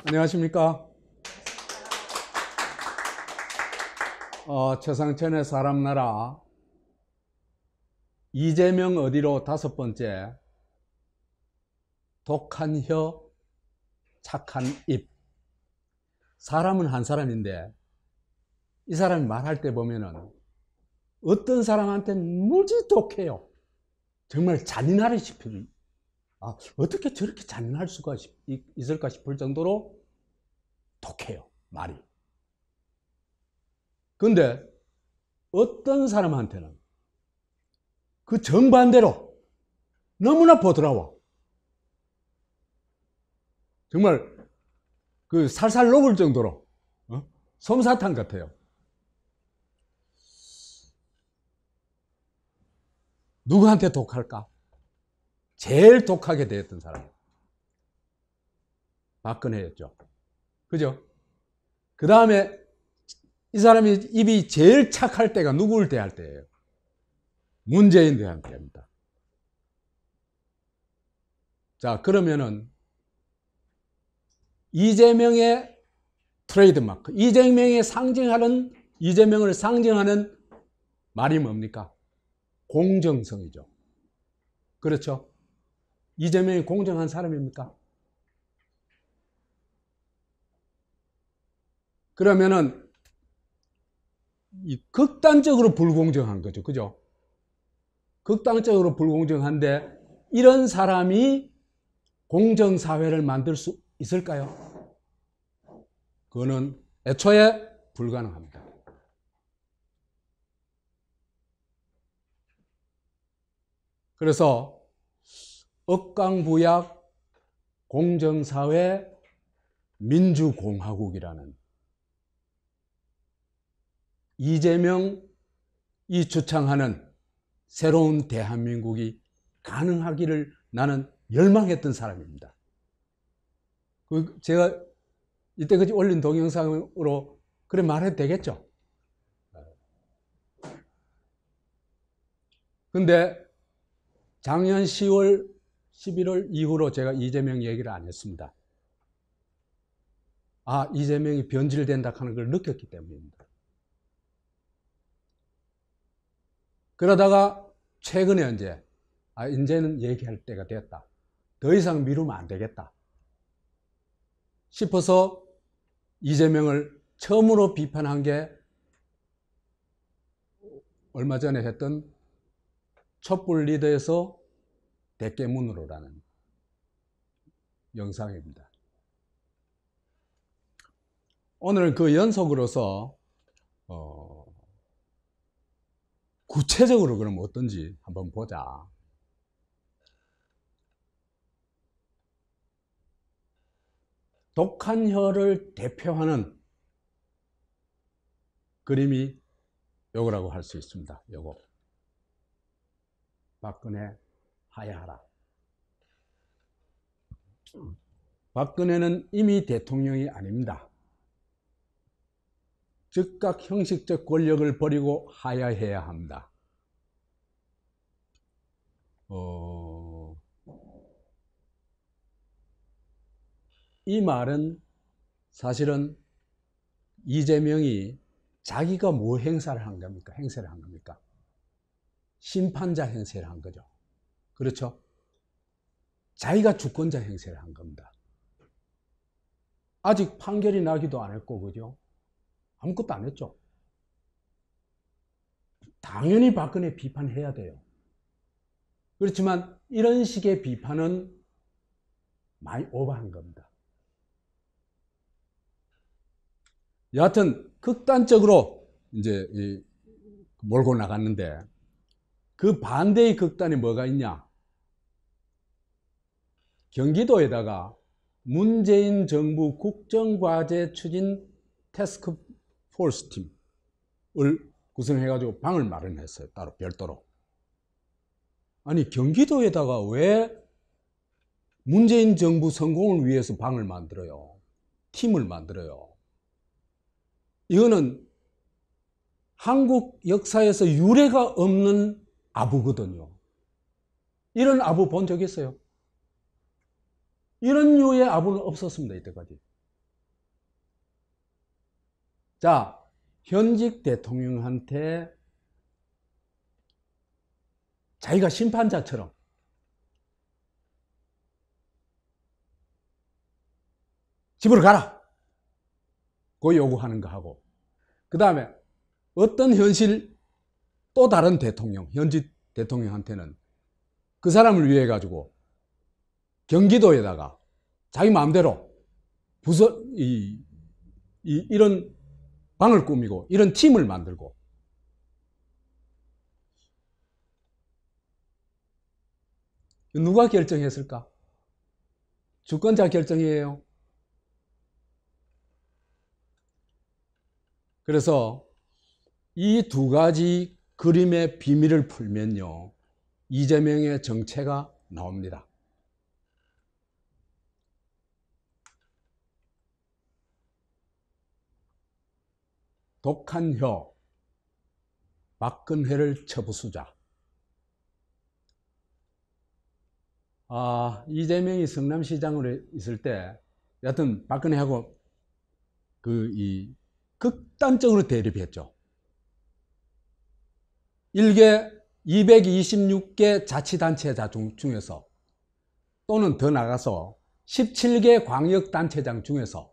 안녕하십니까. 최상천의 사람나라 이재명 어디로 5번째 독한 혀 착한 입. 사람은 한 사람인데 이 사람이 말할 때 보면은 어떤 사람한테는 무지 독해요. 정말 잔인하리 싶을, 어떻게 저렇게 잔인할 수가 있을까 싶을 정도로 독해요, 말이. 근데 어떤 사람한테는 그 정반대로 너무나 보드라워. 정말 그 살살 녹을 정도로 솜사탕 같아요. 누구한테 독할까? 제일 독하게 되었던 사람 박근혜였죠. 그죠? 그 다음에 이 사람이 입이 제일 착할 때가 누구를 대할 때예요? 문재인 대할 때입니다. 자, 그러면은 이재명의 트레이드마크, 이재명을 상징하는 말이 뭡니까? 공정성이죠. 그렇죠? 이재명이 공정한 사람입니까? 그러면은 극단적으로 불공정한 거죠. 그죠? 극단적으로 불공정한데 이런 사람이 공정사회를 만들 수 있을까요? 그거는 애초에 불가능합니다. 그래서 억강부약 공정사회 민주공화국이라는 이재명이 주창하는 새로운 대한민국이 가능하기를 나는 열망했던 사람입니다. 제가 이때까지 올린 동영상으로 그래 말해도 되겠죠? 근데 작년 10월, 11월 이후로 제가 이재명 얘기를 안 했습니다. 이재명이 변질된다 하는 걸 느꼈기 때문입니다. 그러다가 최근에 이제는 얘기할 때가 됐다. 더 이상 미루면 안 되겠다 싶어서 이재명을 처음으로 비판한 게 얼마 전에 했던 촛불 리더에서 대깨문으로라는 영상입니다. 오늘은 그 연속으로서 구체적으로 그럼 어떤지 한번 보자. 독한 혀를 대표하는 그림이 요거라고 할 수 있습니다. 요거. 박근혜 하야하라. 박근혜는 이미 대통령이 아닙니다. 즉각 형식적 권력을 버리고 하야해야 합니다. 이 말은 사실은 이재명이 자기가 뭐 행세를 한 겁니까? 심판자 행세를 한 거죠. 그렇죠? 자기가 주권자 행세를 한 겁니다. 아직 판결이 나기도 안 했고, 그죠? 아무것도 안 했죠. 당연히 박근혜 비판해야 돼요. 그렇지만 이런 식의 비판은 많이 오버한 겁니다. 여하튼 극단적으로 이제 몰고 나갔는데 그 반대의 극단에 뭐가 있냐? 경기도에다가 문재인 정부 국정과제 추진 태스크포스 팀을 구성해가지고 방을 마련했어요. 따로 별도로. 아니 경기도에다가 왜 문재인 정부 성공을 위해서 방을 만들어요? 팀을 만들어요? 이거는 한국 역사에서 유례가 없는 아부거든요. 이런 아부 본 적 있어요? 이런 류의 아부는 없었습니다, 이때까지. 자, 현직 대통령한테 자기가 심판자처럼 집으로 가라! 그 요구하는 거 하고, 그 다음에 어떤 현실 또 다른 대통령, 현직 대통령한테는 그 사람을 위해 가지고 경기도에다가 자기 마음대로 부서, 이런 방을 꾸미고 이런 팀을 만들고, 누가 결정했을까? 주권자 결정이에요. 그래서 이 두 가지 그림의 비밀을 풀면요, 이재명의 정체가 나옵니다. 독한 혀, 박근혜를 쳐부수자. 이재명이 성남시장으로 있을 때 여하튼 박근혜하고 극단적으로 대립했죠. 일개 226개 자치단체장 중에서, 또는 더 나가서 17개 광역단체장 중에서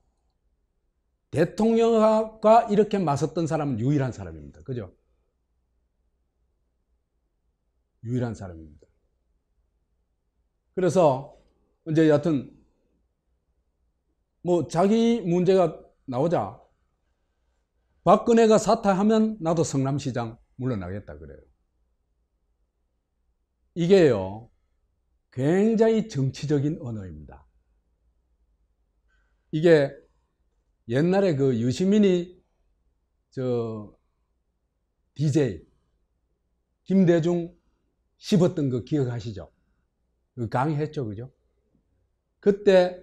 대통령과 이렇게 맞섰던 사람은 유일한 사람입니다. 그죠? 유일한 사람입니다. 그래서 이제 여하튼 뭐 자기 문제가 나오자 박근혜가 사퇴하면 나도 성남시장 물러나겠다 그래요. 이게요, 굉장히 정치적인 언어입니다. 이게 옛날에 그 유시민이 DJ 김대중 씹었던 거 기억하시죠? 강의했죠, 그죠? 그때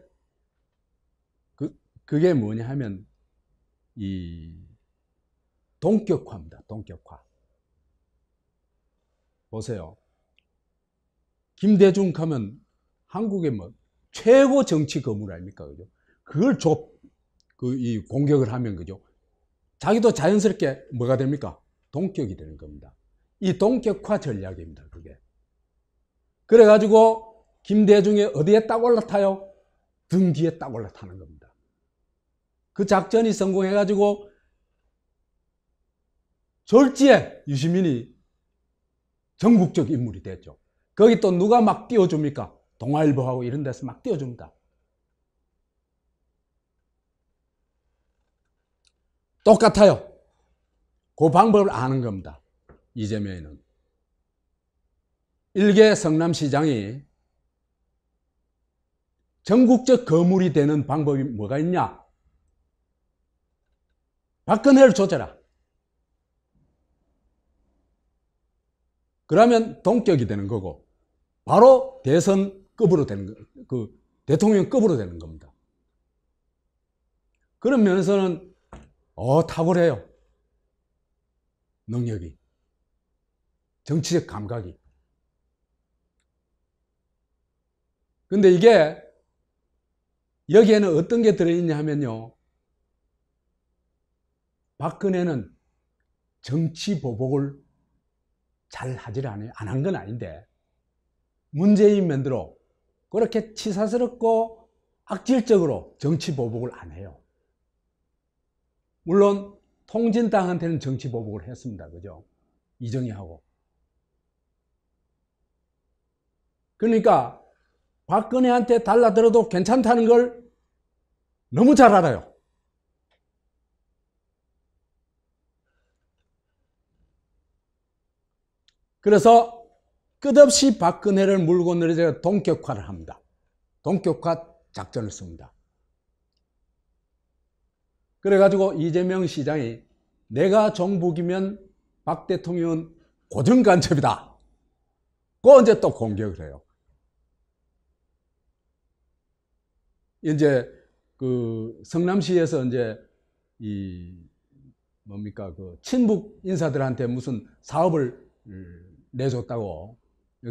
그게 뭐냐 하면 이 동격화입니다. 동격화. 보세요. 김대중 가면 한국의 뭐 최고 정치 거물 아닙니까, 그죠? 그걸 공격을 하면, 그죠? 자기도 자연스럽게 뭐가 됩니까? 동격이 되는 겁니다. 이 동격화 전략입니다, 그게. 그래가지고 김대중이 어디에 딱 올라타요? 등 뒤에 딱 올라타는 겁니다. 그 작전이 성공해가지고 졸지에 유시민이 전국적 인물이 됐죠. 거기 또 누가 막 띄워줍니까? 동아일보하고 이런 데서 막 띄워줍니다. 똑같아요. 그 방법을 아는 겁니다. 이재명이는. 일개 성남시장이 전국적 거물이 되는 방법이 뭐가 있냐? 박근혜를 조져라. 그러면 동격이 되는 거고, 바로 대선급으로 되는 거, 대통령급으로 되는 겁니다. 그런 면에서는 탁월해요. 능력이, 정치적 감각이. 근데 이게 여기에는 어떤 게 들어있냐 하면요, 박근혜는 정치 보복을 잘 하질 않아요. 안 한 건 아닌데, 문재인 면대로 그렇게 치사스럽고 악질적으로 정치 보복을 안 해요. 물론 통진당한테는 정치 보복을 했습니다. 그죠? 이정희하고. 그러니까 박근혜한테 달라들어도 괜찮다는 걸 너무 잘 알아요. 그래서 끝없이 박근혜를 물고 늘어져 동격화를 합니다. 동격화 작전을 씁니다. 그래가지고 이재명 시장이 내가 정북이면 박 대통령은 고정간첩이다. 그 이제 또 공격을 해요. 이제 성남시에서 이제 친북 인사들한테 무슨 사업을 내줬다고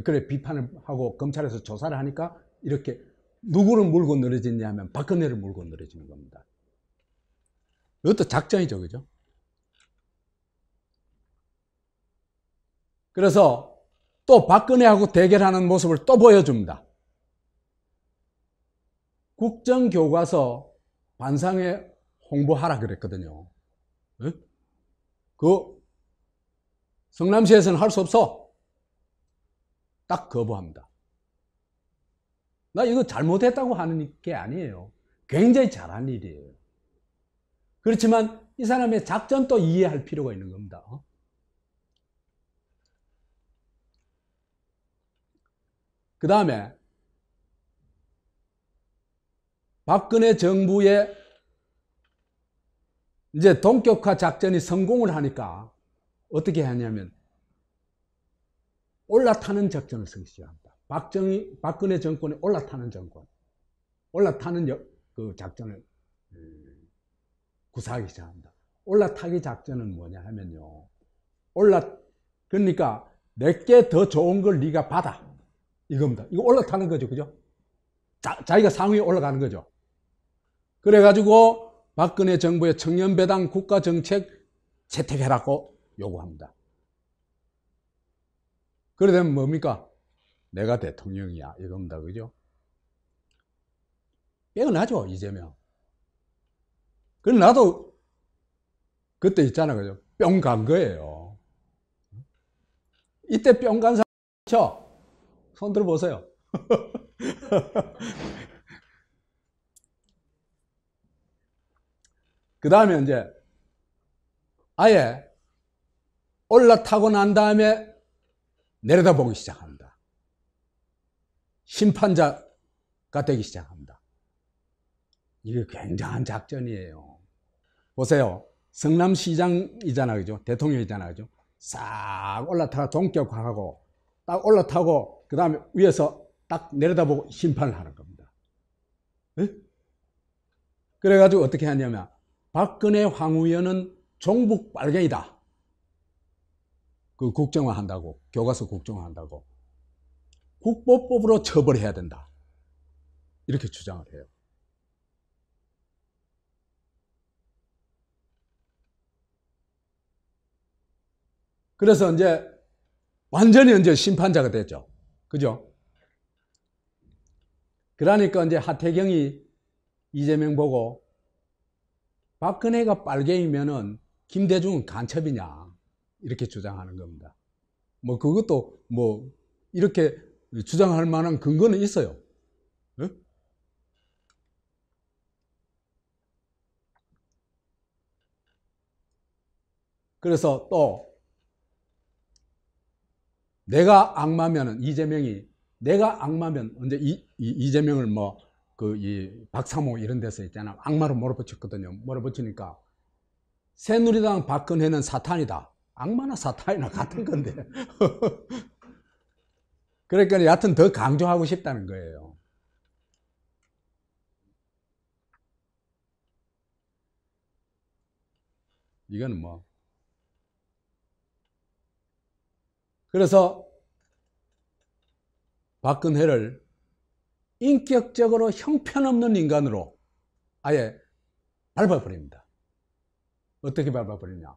그래 비판을 하고 검찰에서 조사를 하니까 이렇게 누구를 물고 늘어지냐 하면 박근혜를 물고 늘어지는 겁니다. 이것도 작전이죠, 그죠? 그래서 또 박근혜하고 대결하는 모습을 또 보여줍니다. 국정교과서 반상회 홍보하라 그랬거든요. 네? 그 성남시에서는 할 수 없어. 딱 거부합니다. 나 이거 잘못했다고 하는 게 아니에요. 굉장히 잘한 일이에요. 그렇지만 이 사람의 작전도 이해할 필요가 있는 겁니다. 그 다음에 박근혜 정부의 이제 동격화 작전이 성공을 하니까 어떻게 하냐면 올라타는 작전을 성시합니다. 박근혜 정권이 올라타는 정권, 올라타는 그 작전을 구사하기 시작합니다. 올라타기 작전은 뭐냐 하면요. 그러니까 내게 더 좋은 걸 네가 받아. 이겁니다. 이거 올라타는 거죠. 그죠? 자기가 상위에 올라가는 거죠. 그래가지고 박근혜 정부의 청년배당 국가정책 채택해라고 요구합니다. 그래 되면 뭡니까? 내가 대통령이야. 이겁니다. 그죠? 깨어나죠, 이재명. 그럼 나도 그때 있잖아. 그죠? 뿅 간 거예요. 이때 뿅 간 사람, 손 들어보세요. 그 다음에 이제 아예 올라타고 난 다음에 내려다보기 시작합니다. 심판자가 되기 시작합니다. 이게 굉장한 작전이에요. 보세요. 성남시장이잖아요. 그죠? 대통령이잖아요. 그죠? 싹 올라타고 동격화하고 딱 올라타고 그 다음에 위에서 딱 내려다보고 심판을 하는 겁니다. 네? 그래가지고 어떻게 하냐면 박근혜 황우여는 종북 빨갱이다. 그 국정화한다고, 교과서 국정화한다고. 국보법으로 처벌해야 된다. 이렇게 주장을 해요. 그래서 이제 완전히 이제 심판자가 됐죠. 그죠? 그러니까 이제 하태경이 이재명 보고 박근혜가 빨갱이면은 김대중은 간첩이냐. 이렇게 주장하는 겁니다. 뭐 그것도 뭐 이렇게 주장할 만한 근거는 있어요. 네? 그래서 또 내가 악마면은 이재명이 내가 악마면 언제 이재명을 뭐 그 이 박사모 이런 데서 있잖아. 악마로 몰아붙였거든요. 몰아붙이니까 새누리당 박근혜는 사탄이다. 악마나 사탄이나 같은 건데. 그러니까 여하튼 더 강조하고 싶다는 거예요. 이거는 뭐. 그래서 박근혜를 인격적으로 형편없는 인간으로 아예 밟아버립니다. 어떻게 밟아버리냐.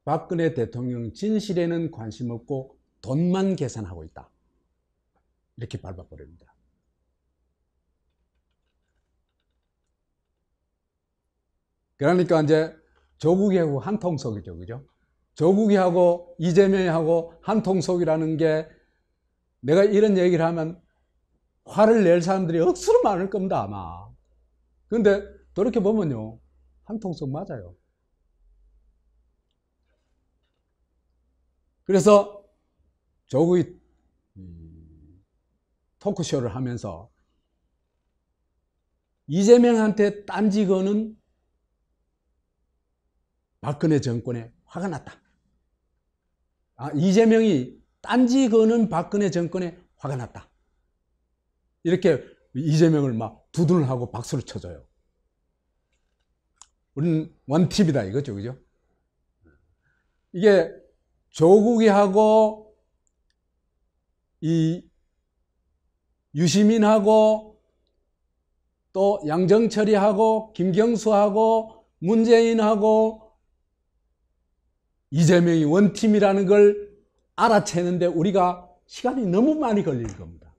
박근혜 대통령 진실에는 관심 없고 돈만 계산하고 있다. 이렇게 밟아버립니다. 그러니까 이제 조국이하고 한통속이죠. 그죠? 조국이하고 이재명이하고 한통속이라는 게 내가 이런 얘기를 하면 화를 낼 사람들이 억수로 많을 겁니다, 아마. 근데 돌이켜보면요, 한통속 맞아요. 그래서 조국이 토크쇼를 하면서 이재명한테 딴지 거는 박근혜 정권에 화가 났다. 이재명이 딴지 거는 박근혜 정권에 화가 났다. 이렇게 이재명을 막 두둔을 하고 박수를 쳐줘요. 우리는 원팁이다 이거죠. 그죠? 이게 조국이하고 이 유시민하고 또 양정철이하고 김경수하고 문재인하고 이재명이 원팀이라는 걸 알아채는데 우리가 시간이 너무 많이 걸릴 겁니다.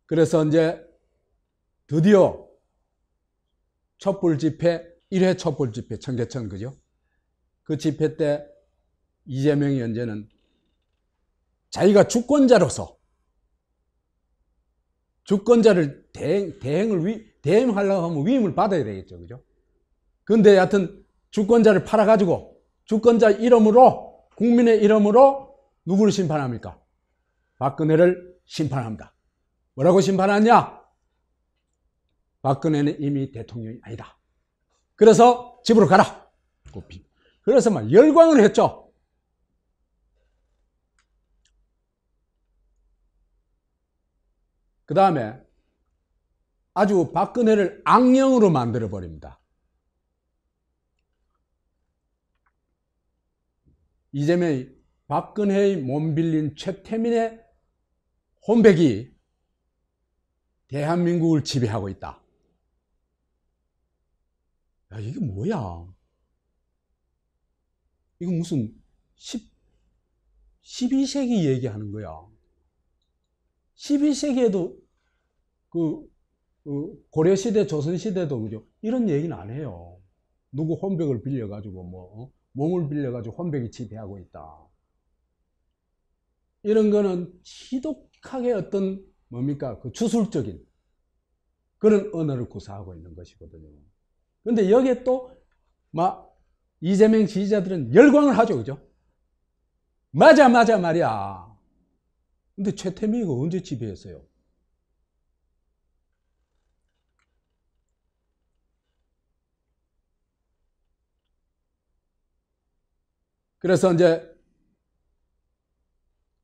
그래서 이제 드디어 촛불 집회, 1회 촛불 집회, 청계천, 그죠? 그 집회 때 이재명이 현재는 자기가 주권자로서 주권자를 대행하려고 하면 위임을 받아야 되겠죠, 그죠? 근데 여하튼 주권자를 팔아가지고 주권자 이름으로, 국민의 이름으로 누구를 심판합니까? 박근혜를 심판합니다. 뭐라고 심판하냐? 박근혜는 이미 대통령이 아니다. 그래서 집으로 가라. 그래서 막 열광을 했죠. 그 다음에 아주 박근혜를 악령으로 만들어 버립니다. 이재명이 박근혜의 몸 빌린 최태민의 혼백이 대한민국을 지배하고 있다. 야, 이게 뭐야? 이거 무슨 12세기 얘기하는 거야. 12세기에도 고려시대, 조선시대도 그죠? 이런 얘기는 안 해요. 누구 혼백을 빌려가지고 몸을 빌려가지고 혼백이 지배하고 있다. 이런 거는 희독하게 어떤 뭡니까? 그 주술적인 그런 언어를 구사하고 있는 것이거든요. 근데 여기에 또 막 이재명 지지자들은 열광을 하죠, 그죠? 맞아 말이야. 근데 최태민이가 언제 지배했어요? 그래서 이제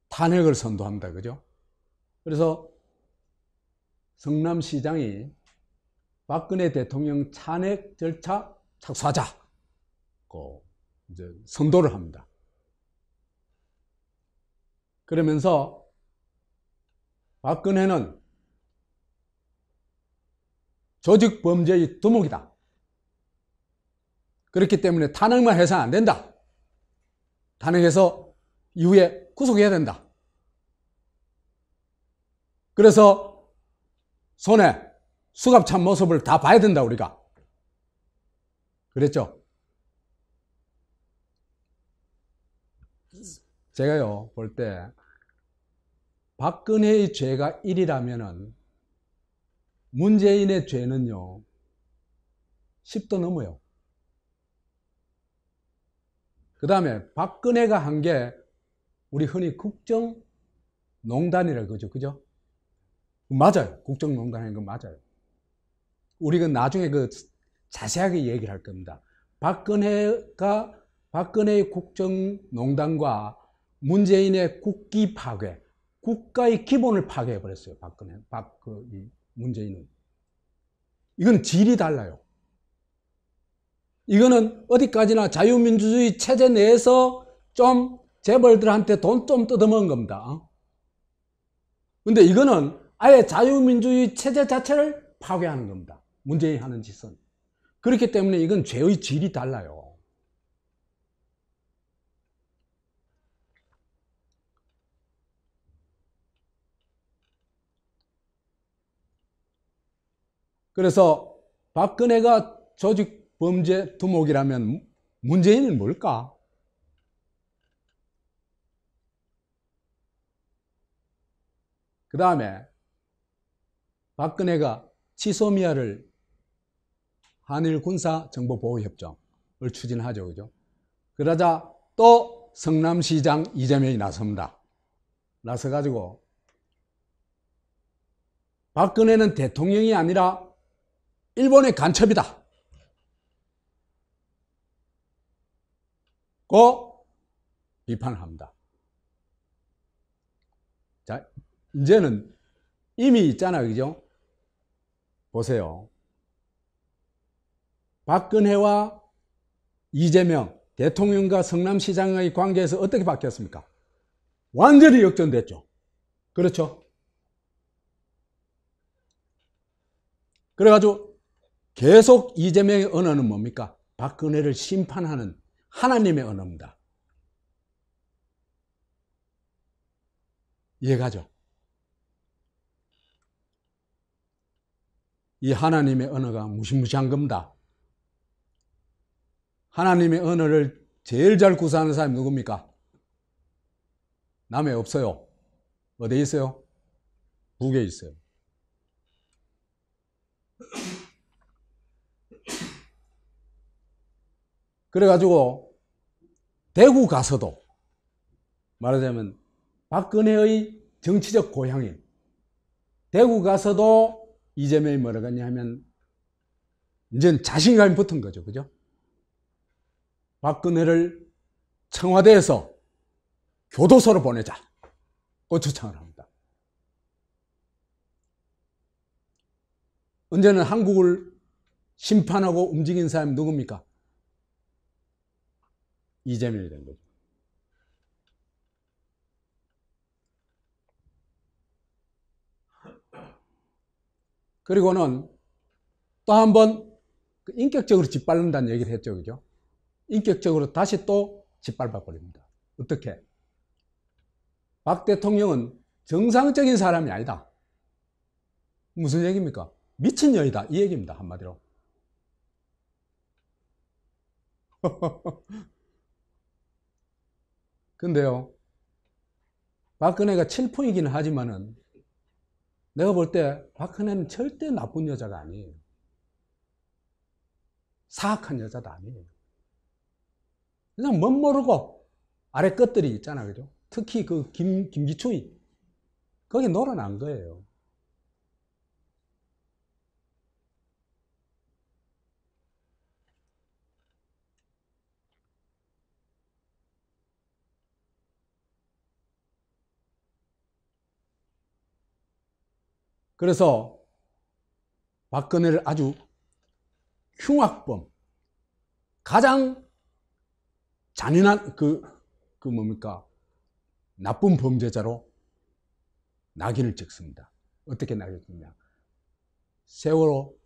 탄핵을 선도합니다, 그죠? 그래서 성남시장이 박근혜 대통령 탄핵 절차 착수하자고 이제 선도를 합니다. 그러면서 박근혜는 조직 범죄의 두목이다. 그렇기 때문에 탄핵만 해서는 안 된다. 탄핵해서 이후에 구속해야 된다. 그래서 손에 수갑 찬 모습을 다 봐야 된다, 우리가. 그랬죠? 제가요, 볼 때 박근혜의 죄가 1이라면은 문재인의 죄는요 10도 넘어요. 그 다음에 박근혜가 한 게 우리 흔히 국정농단이라고 그러죠, 그죠? 맞아요. 국정농단인 건 맞아요. 우리가 나중에 자세하게 얘기를 할 겁니다. 박근혜의 국정농단과 문재인의 국기 파괴, 국가의 기본을 파괴해버렸어요. 문재인은. 이건 질이 달라요. 이거는 어디까지나 자유민주주의 체제 내에서 좀 재벌들한테 돈 좀 뜯어먹은 겁니다. 근데 이거는 아예 자유민주주의 체제 자체를 파괴하는 겁니다. 문재인이 하는 짓은. 그렇기 때문에 이건 죄의 질이 달라요. 그래서 박근혜가 조직 범죄 두목이라면 문재인은 뭘까? 그 다음에 박근혜가 지소미아를 한일 군사 정보 보호 협정을 추진하죠, 그죠? 그러자 또 성남시장 이재명이 나섭니다. 나서가지고 박근혜는 대통령이 아니라 일본의 간첩이다. 고 비판을 합니다. 자, 이제는 이미 있잖아요, 그죠? 보세요. 박근혜와 이재명 대통령과 성남시장의 관계에서 어떻게 바뀌었습니까? 완전히 역전됐죠. 그렇죠? 그래가지고 계속 이재명의 언어는 뭡니까? 박근혜를 심판하는 하나님의 언어입니다. 이해가죠? 이 하나님의 언어가 무시무시한 겁니다. 하나님의 언어를 제일 잘 구사하는 사람이 누굽니까? 남해 없어요. 어디에 있어요? 북에 있어요. 그래가지고 대구 가서도 말하자면 박근혜의 정치적 고향인 대구 가서도 이재명이 뭐라고 했냐 하면 이제는 자신감이 붙은 거죠. 그죠? 박근혜를 청와대에서 교도소로 보내자. 그 주장을 합니다. 언제는 한국을 심판하고 움직인 사람이 누굽니까? 이재명이 된 거죠. 그리고는 또 한 번 인격적으로 짓밟는다는 얘기를 했죠. 그죠? 인격적으로 다시 또 짓밟아 버립니다. 어떻게? 박 대통령은 정상적인 사람이 아니다. 무슨 얘기입니까? 미친년이다. 이 얘기입니다. 한마디로. 근데요, 박근혜가 칠풍이기는 하지만은 내가 볼 때 박근혜는 절대 나쁜 여자가 아니에요. 사악한 여자도 아니에요. 그냥 멋모르고 아래 것들이 있잖아. 그죠? 특히 그 김기춘이 거기 놀아난 거예요. 그래서 박근혜를 아주 흉악범, 가장 잔인한 뭡니까? 나쁜 범죄자로 낙인을 찍습니다. 어떻게 낙인을 찍냐? 세월호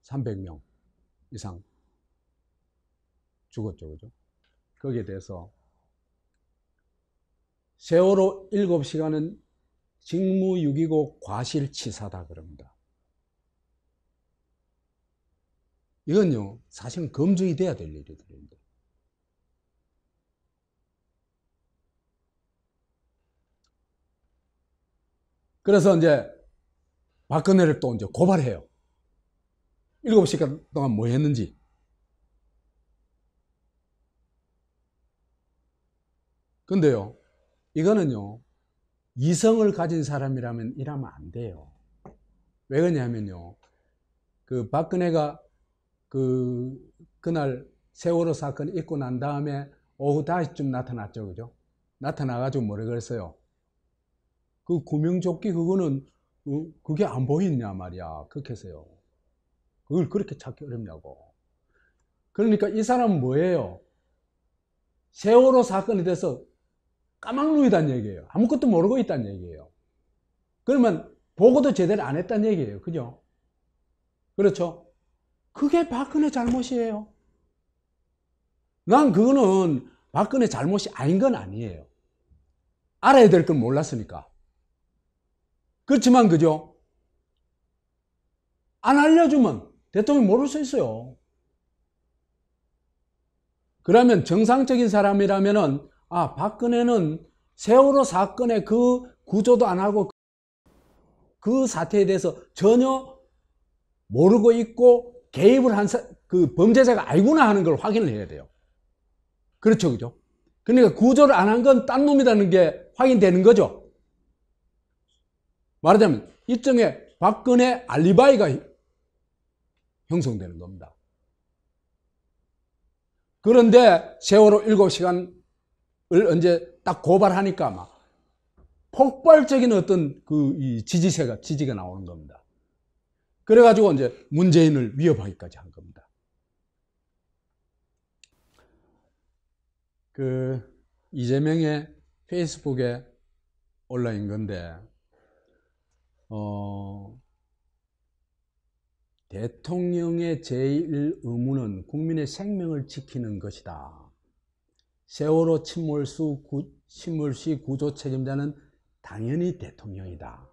300명 이상 죽었죠. 그죠? 거기에 대해서 세월호 7시간은 직무유기고 과실치사다 그럽니다. 이건요, 사실은 검증이 돼야 될 일이거든요. 그래서 이제 박근혜를 또 이제 고발해요. 7시간 동안 뭐 했는지. 근데요, 이거는요, 이성을 가진 사람이라면 이러면 안 돼요. 왜 그러냐면요, 그 박근혜가 그날 세월호 사건 있고 난 다음에 오후 5시쯤 나타났죠. 그죠? 나타나가지고 뭐라 그랬어요? 그 구명조끼 그거는 그게 안 보이냐 말이야. 그렇게 해서요. 그걸 그렇게 찾기 어렵냐고. 그러니까 이 사람은 뭐예요? 세월호 사건에 대해서 까막누이단 얘기예요. 아무것도 모르고 있다는 얘기예요. 그러면 보고도 제대로 안 했다는 얘기예요. 그죠? 그렇죠? 그게 박근혜 잘못이에요. 난 그거는 박근혜 잘못이 아닌 건 아니에요. 알아야 될 건 몰랐으니까. 그렇지만 그죠? 안 알려주면 대통령이 모를 수 있어요. 그러면 정상적인 사람이라면은 박근혜는 세월호 사건의 그 구조도 안 하고 그 사태에 대해서 전혀 모르고 있고 개입을 한 그 범죄자가 아니구나 하는 걸 확인을 해야 돼요. 그렇죠, 그죠? 그러니까 구조를 안 한 건 딴 놈이라는 게 확인되는 거죠. 말하자면 일종의 박근혜 알리바이가 형성되는 겁니다. 그런데 세월호 7시간을 언제 딱 고발하니까 막 폭발적인 어떤 지지가 나오는 겁니다. 그래가지고 이제 문재인을 위협하기까지 한 겁니다. 이재명의 페이스북에 올라인 건데, 대통령의 제1 의무는 국민의 생명을 지키는 것이다. 세월호 침몰 시 구조 책임자는 당연히 대통령이다.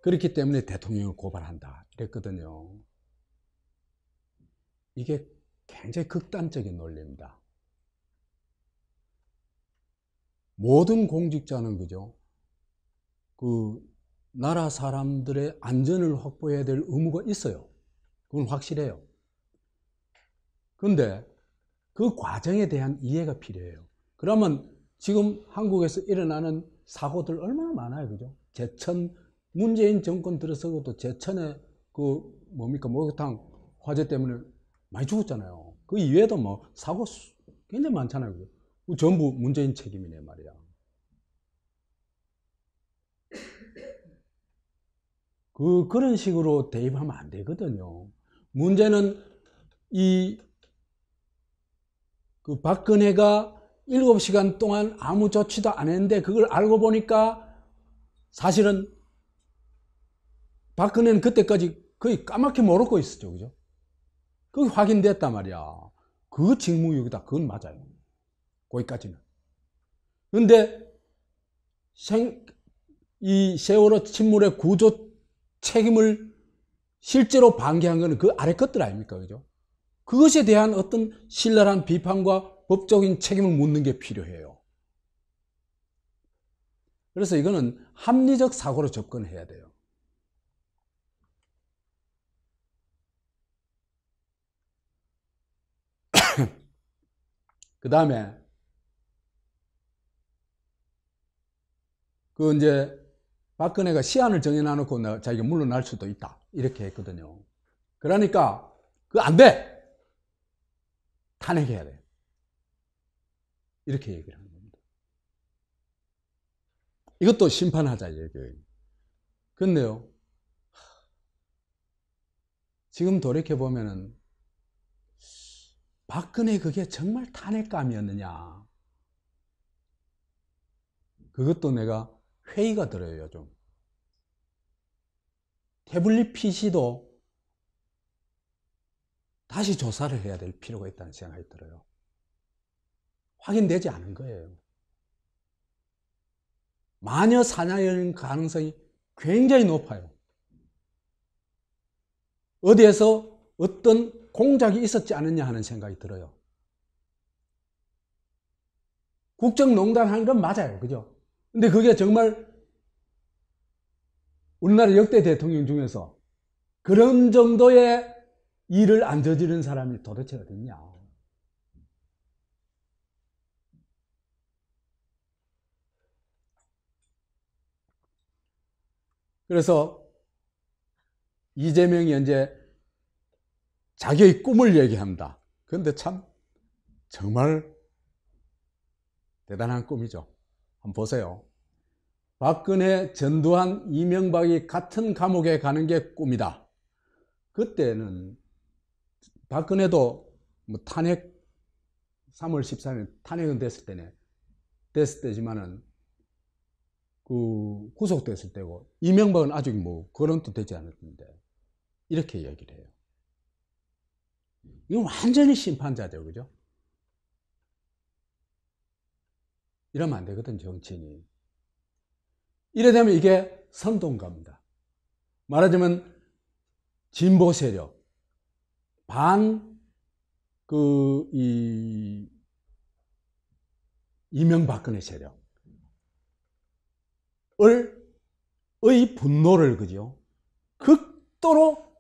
그렇기 때문에 대통령을 고발한다. 이랬거든요. 이게 굉장히 극단적인 논리입니다. 모든 공직자는 그죠? 그 나라 사람들의 안전을 확보해야 될 의무가 있어요. 그건 확실해요. 그런데 그 과정에 대한 이해가 필요해요. 그러면 지금 한국에서 일어나는 사고들 얼마나 많아요. 그죠? 제천, 문재인 정권 들어서고도 제천에 그 목욕탕 화재 때문에 많이 죽었잖아요. 그 이외에도 뭐 사고 굉장히 많잖아요. 그죠? 전부 문재인 책임이네 말이야. 그런 식으로 대입하면 안 되거든요. 문제는 그 박근혜가 7시간 동안 아무 조치도 안 했는데 그걸 알고 보니까 사실은 박근혜는 그때까지 거의 까맣게 모르고 있었죠. 그죠? 그게 확인됐단 말이야. 그 직무유기다. 그건 맞아요. 거기까지는. 그런데 이 세월호 침몰의 구조 책임을 실제로 방기한 것은 그 아래 것들 아닙니까? 그죠? 그것에 대한 어떤 신랄한 비판과 법적인 책임을 묻는 게 필요해요. 그래서 이거는 합리적 사고로 접근해야 돼요. 그 다음에 이제 박근혜가 시한을 정해놔놓고 자기가 물러날 수도 있다. 이렇게 했거든요. 그러니까 그거 안 돼! 탄핵해야 돼. 이렇게 얘기를 하는 겁니다. 이것도 심판하자 얘기예요. 근데요, 지금 돌이켜보면은 박근혜 그게 정말 탄핵감이었느냐. 그것도 내가 회의가 들어요, 요즘. 태블릿 PC도 다시 조사를 해야 될 필요가 있다는 생각이 들어요. 확인되지 않은 거예요. 마녀 사냥일 가능성이 굉장히 높아요. 어디에서 어떤 공작이 있었지 않느냐 하는 생각이 들어요. 국정농단 하는 건 맞아요. 그죠? 근데 그게 정말 우리나라 역대 대통령 중에서 그런 정도의 일을 안 저지른 사람이 도대체 어딨냐. 그래서 이재명이 이제 자기의 꿈을 얘기합니다. 그런데 참 정말 대단한 꿈이죠. 한번 보세요. 박근혜, 전두환, 이명박이 같은 감옥에 가는 게 꿈이다. 그때는 박근혜도 뭐 탄핵 3월 14일 탄핵은 됐을 때지만은 그 구속됐을 때고 이명박은 아직 뭐 거론도 되지 않았는데 이렇게 얘기를 해요. 이건 완전히 심판자죠, 그죠? 이러면 안 되거든, 정치인이. 이래 되면 이게 선동가입니다. 말하자면 진보 세력, 이명박근혜 세력의 분노를, 그죠? 극도로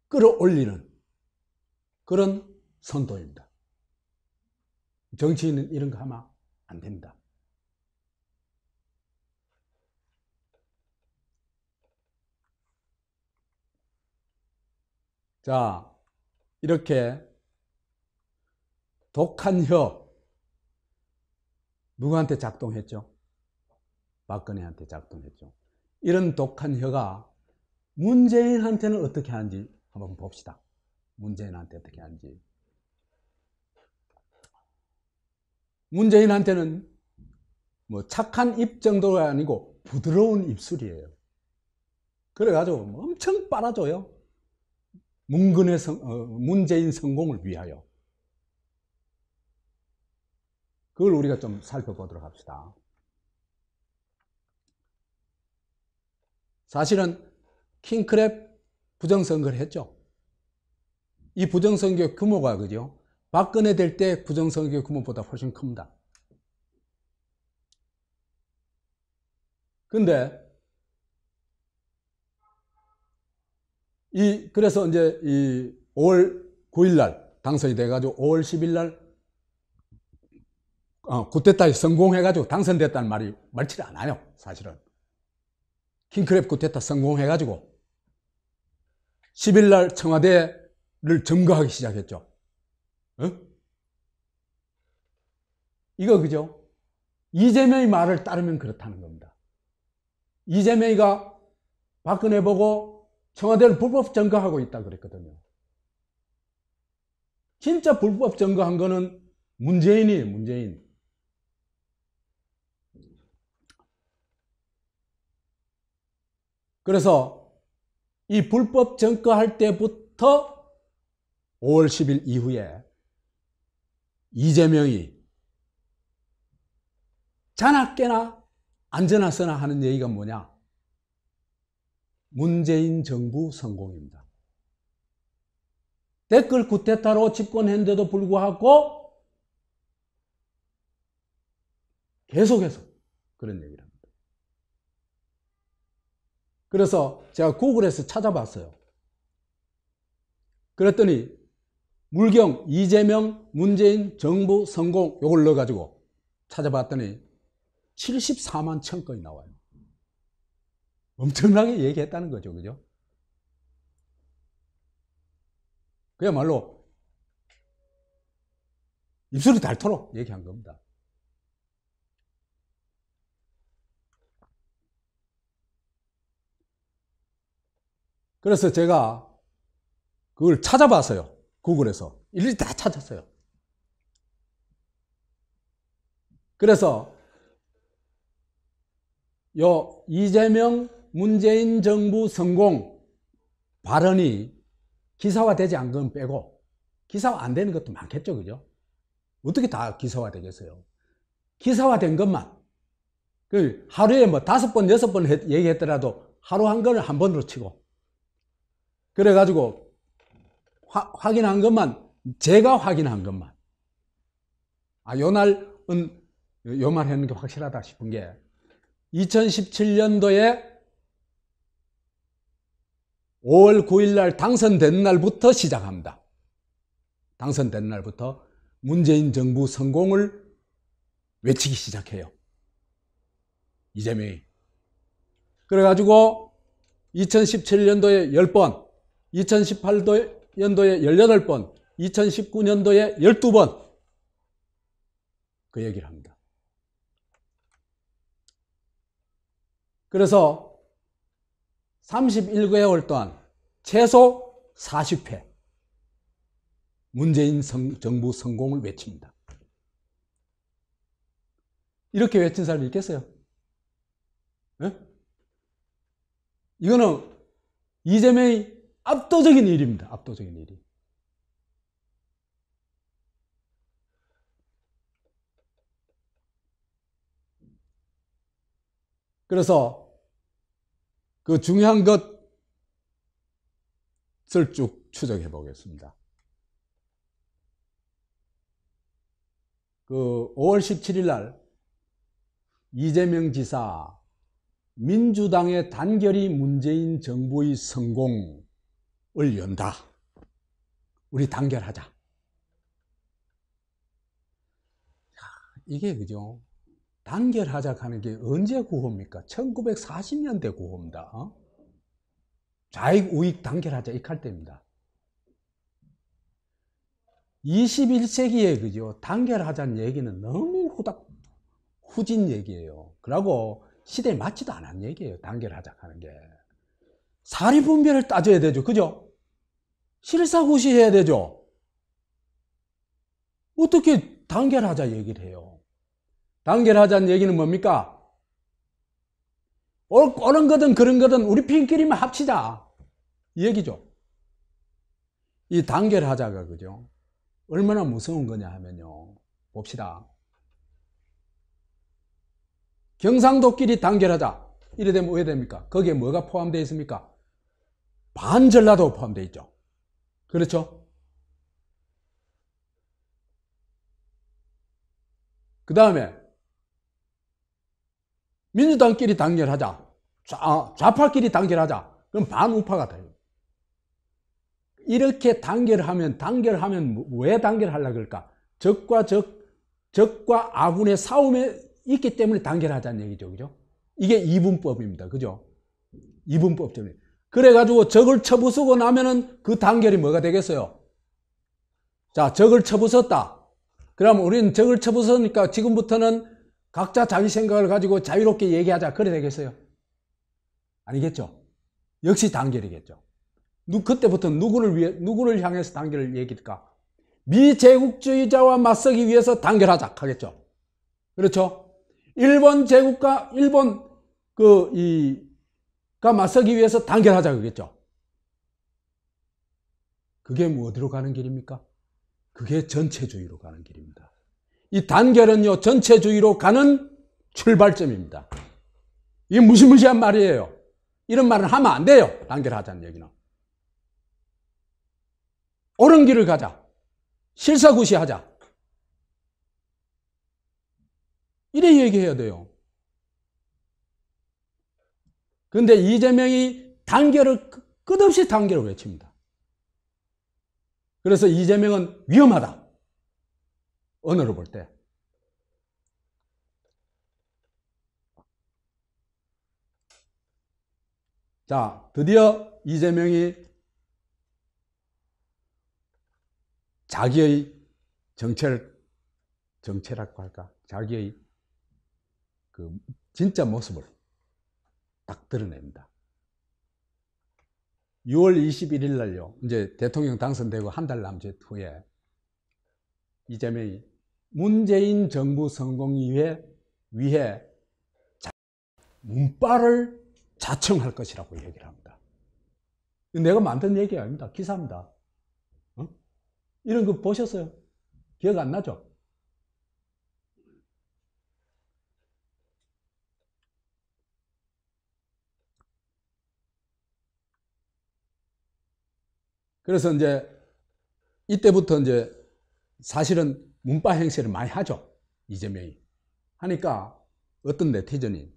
끌어올리는 그런 선도입니다. 정치인은 이런 거 하면 안 됩니다. 자, 이렇게 독한 혀 누구한테 작동했죠? 박근혜한테 작동했죠. 이런 독한 혀가 문재인한테는 어떻게 하는지 한번 봅시다. 문재인한테 어떻게 하는지. 문재인한테는 뭐 착한 입 정도가 아니고 부드러운 입술이에요. 그래가지고 엄청 빨아줘요. 문재인 성공을 위하여. 그걸 우리가 좀 살펴보도록 합시다. 사실은 킹크랩 부정선거를 했죠. 이 부정선거 규모가 그죠? 박근혜 될 때 부정선거 규모보다 훨씬 큽니다. 근데 그래서 이제 이 5월 9일 날 당선이 돼가지고 5월 10일 날 쿠데타에 성공해가지고 당선됐다는 말이 많지 않아요, 사실은. 킹크랩 쿠데타 성공해가지고 10일 날 청와대를 점거하기 시작했죠. 이거 그죠? 이재명의 말을 따르면 그렇다는 겁니다. 이재명이가 박근혜 보고 청와대를 불법 점거하고 있다 그랬거든요. 진짜 불법 점거한 거는 문재인이에요, 문재인. 그래서 이 불법 점거할 때부터 5월 10일 이후에 이재명이 자나 깨나 앉으나 서나 하는 얘기가 뭐냐? 문재인 정부 성공입니다. 댓글 쿠데타로 집권했는데도 불구하고 계속해서 그런 얘기를 합니다. 그래서 제가 구글에서 찾아봤어요. 그랬더니 물경 이재명 문재인 정부 성공 요걸 넣어가지고 찾아봤더니 74만 1000건이 나와요. 엄청나게 얘기했다는 거죠, 그죠? 그야말로 입술이 닳도록 얘기한 겁니다. 그래서 제가 그걸 찾아봤어요. 구글에서. 일일이 다 찾았어요. 그래서 요 이재명 문재인 정부 성공 발언이 기사화되지 않은 건 빼고, 기사화 안 되는 것도 많겠죠, 그죠? 어떻게 다 기사화 되겠어요? 기사화된 것만, 하루에 뭐 5번, 6번 얘기했더라도 하루 한 거를 한 번으로 치고, 그래가지고 확인한 것만, 제가 확인한 것만, 요 날은 요 말 했는 게 확실하다 싶은 게 2017년도에 5월 9일 날 당선된 날부터 시작합니다. 당선된 날부터 문재인 정부 성공을 외치기 시작해요, 이재명이. 그래가지고 2017년도에 10번, 2018년도에 18번, 2019년도에 12번 그 얘기를 합니다. 그래서 31개월 동안 최소 40회 문재인 정부 성공을 외칩니다. 이렇게 외친 사람이 있겠어요? 네? 이거는 이재명의 압도적인 일입니다. 압도적인 일이. 그래서 그 중요한 것을 쭉 추적해 보겠습니다. 그 5월 17일 날 이재명 지사 민주당의 단결이 문재인 정부의 성공을 연다. 우리 단결하자. 이게 그죠? 단결하자 하는 게 언제 구호입니까? 1940년대 구호입니다. 좌익 우익 단결하자 이 할 때입니다. 21세기에 그죠? 단결하자는 얘기는 너무 후진 얘기예요. 그러고 시대에 맞지도 않은 얘기예요. 단결하자 하는 게. 사리분별을 따져야 되죠. 그죠? 실사구시해야 되죠. 어떻게 단결하자 얘기를 해요? 단결하자는 얘기는 뭡니까? 옳은 거든 그런 거든 우리 핀끼리만 합치자 이 얘기죠. 이 단결하자가 그죠? 얼마나 무서운 거냐 하면요. 봅시다. 경상도끼리 단결하자. 이래 되면 왜 됩니까? 거기에 뭐가 포함되어 있습니까? 반전라도 포함되어 있죠. 그렇죠? 그 다음에 민주당끼리 단결하자. 좌파끼리 단결하자. 그럼 반우파가 돼요. 이렇게 단결하면 왜 단결하려고 그럴까? 적과 아군의 싸움에 있기 때문에 단결하자는 얘기죠. 그죠? 이게 이분법입니다. 그죠? 이분법 때문에. 그래가지고 적을 쳐부수고 나면은 그 단결이 뭐가 되겠어요? 자, 적을 쳐부쉈다. 그럼 우리는 적을 쳐부쉈으니까 지금부터는 각자 자기 생각을 가지고 자유롭게 얘기하자. 그래 되겠어요? 아니겠죠? 역시 단결이겠죠. 그때부터 누구를 향해서 단결을 얘기할까? 미제국주의자와 맞서기 위해서 단결하자 하겠죠. 그렇죠? 일본 제국과 가 맞서기 위해서 단결하자 그겠죠. 그게 어디로 가는 길입니까? 그게 전체주의로 가는 길입니다. 이 단결은요, 전체주의로 가는 출발점입니다. 이게 무시무시한 말이에요. 이런 말은 하면 안 돼요. 단결하자는 얘기는. 옳은 길을 가자. 실사구시하자. 이래 얘기해야 돼요. 그런데 이재명이 끝없이 단결을 외칩니다. 그래서 이재명은 위험하다. 언어로 볼 때. 자, 드디어 이재명이 자기의 정체라고 할까? 자기의 그 진짜 모습을 딱 드러냅니다. 6월 21일 날요, 이제 대통령 당선되고 한 달 남짓 후에 이재명이 문재인 정부 성공을 위해 문바를 자청할 것이라고 얘기를 합니다. 내가 만든 얘기 아닙니다. 기사입니다. 이런 거 보셨어요? 기억 안 나죠? 그래서 이제 이때부터 이제 사실은 문바 행세를 많이 하죠. 이재명이. 하니까 어떤 네티즌이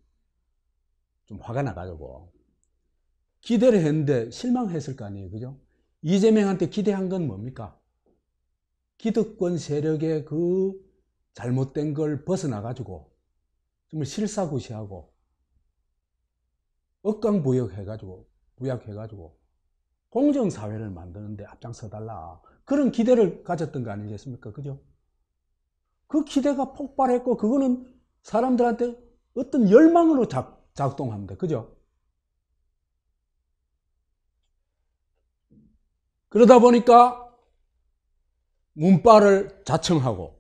좀 화가 나가지고 기대를 했는데 실망했을 거 아니에요. 그죠? 이재명한테 기대한 건 뭡니까? 기득권 세력의 그 잘못된 걸 벗어나가지고 정말 실사구시하고 억강부약해가지고 공정사회를 만드는데 앞장서달라. 그런 기대를 가졌던 거 아니겠습니까? 그죠? 그 기대가 폭발했고, 그거는 사람들한테 어떤 열망으로 작동합니다. 그죠? 그러다 보니까 문바를 자청하고,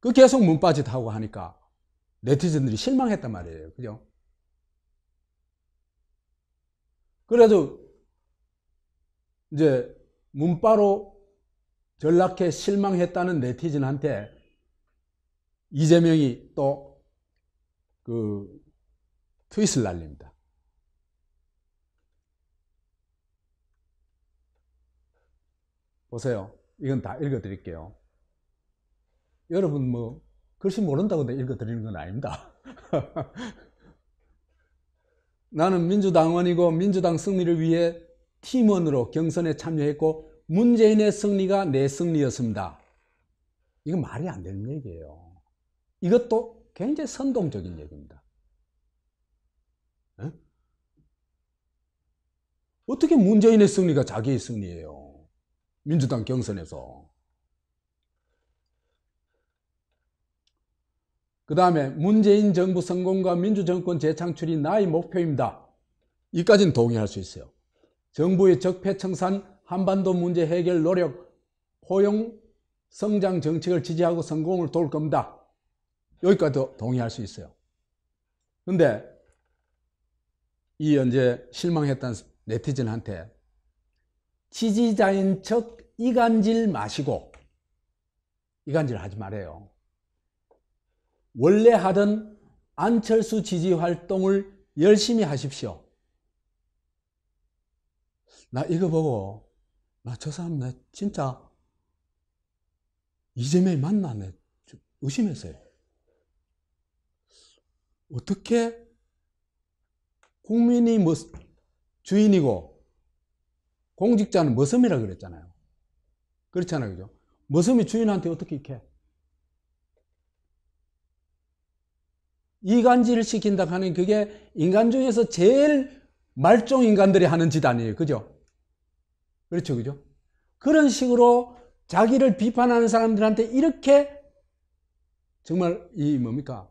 그 계속 문바짓 하고 하니까 네티즌들이 실망했단 말이에요. 그죠? 그래도 이제 문바로 전락해 실망했다는 네티즌한테 이재명이 또 그 트윗을 날립니다. 보세요. 이건 다 읽어 드릴게요. 여러분 뭐 글씨 모른다고 읽어 드리는 건 아닙니다. 나는 민주당원이고 민주당 승리를 위해 팀원으로 경선에 참여했고 문재인의 승리가 내 승리였습니다. 이건 말이 안 되는 얘기예요. 이것도 굉장히 선동적인 얘기입니다. 에? 어떻게 문재인의 승리가 자기의 승리예요? 민주당 경선에서. 그 다음에 문재인 정부 성공과 민주정권 재창출이 나의 목표입니다. 이까지는 동의할 수 있어요. 정부의 적폐청산, 한반도 문제 해결 노력, 포용 성장 정책을 지지하고 성공을 도울 겁니다. 여기까지도 동의할 수 있어요. 근데 이 현재 실망했던 네티즌한테 지지자인 척 이간질 마시고, 이간질 하지 말아요. 원래 하던 안철수 지지 활동을 열심히 하십시오. 나 이거 보고 나 저 사람 나 진짜 이재명이 만나네 의심했어요. 어떻게 국민이 뭐 주인이고 공직자는 머슴이라 그랬잖아요. 그렇잖아요, 그죠? 머슴이 주인한테 어떻게 이렇게 이간질을 시킨다 하는 그게 인간 중에서 제일 말종 인간들이 하는 짓 아니에요, 그죠? 그렇죠, 그죠? 그런 식으로 자기를 비판하는 사람들한테 이렇게 정말 이 뭡니까?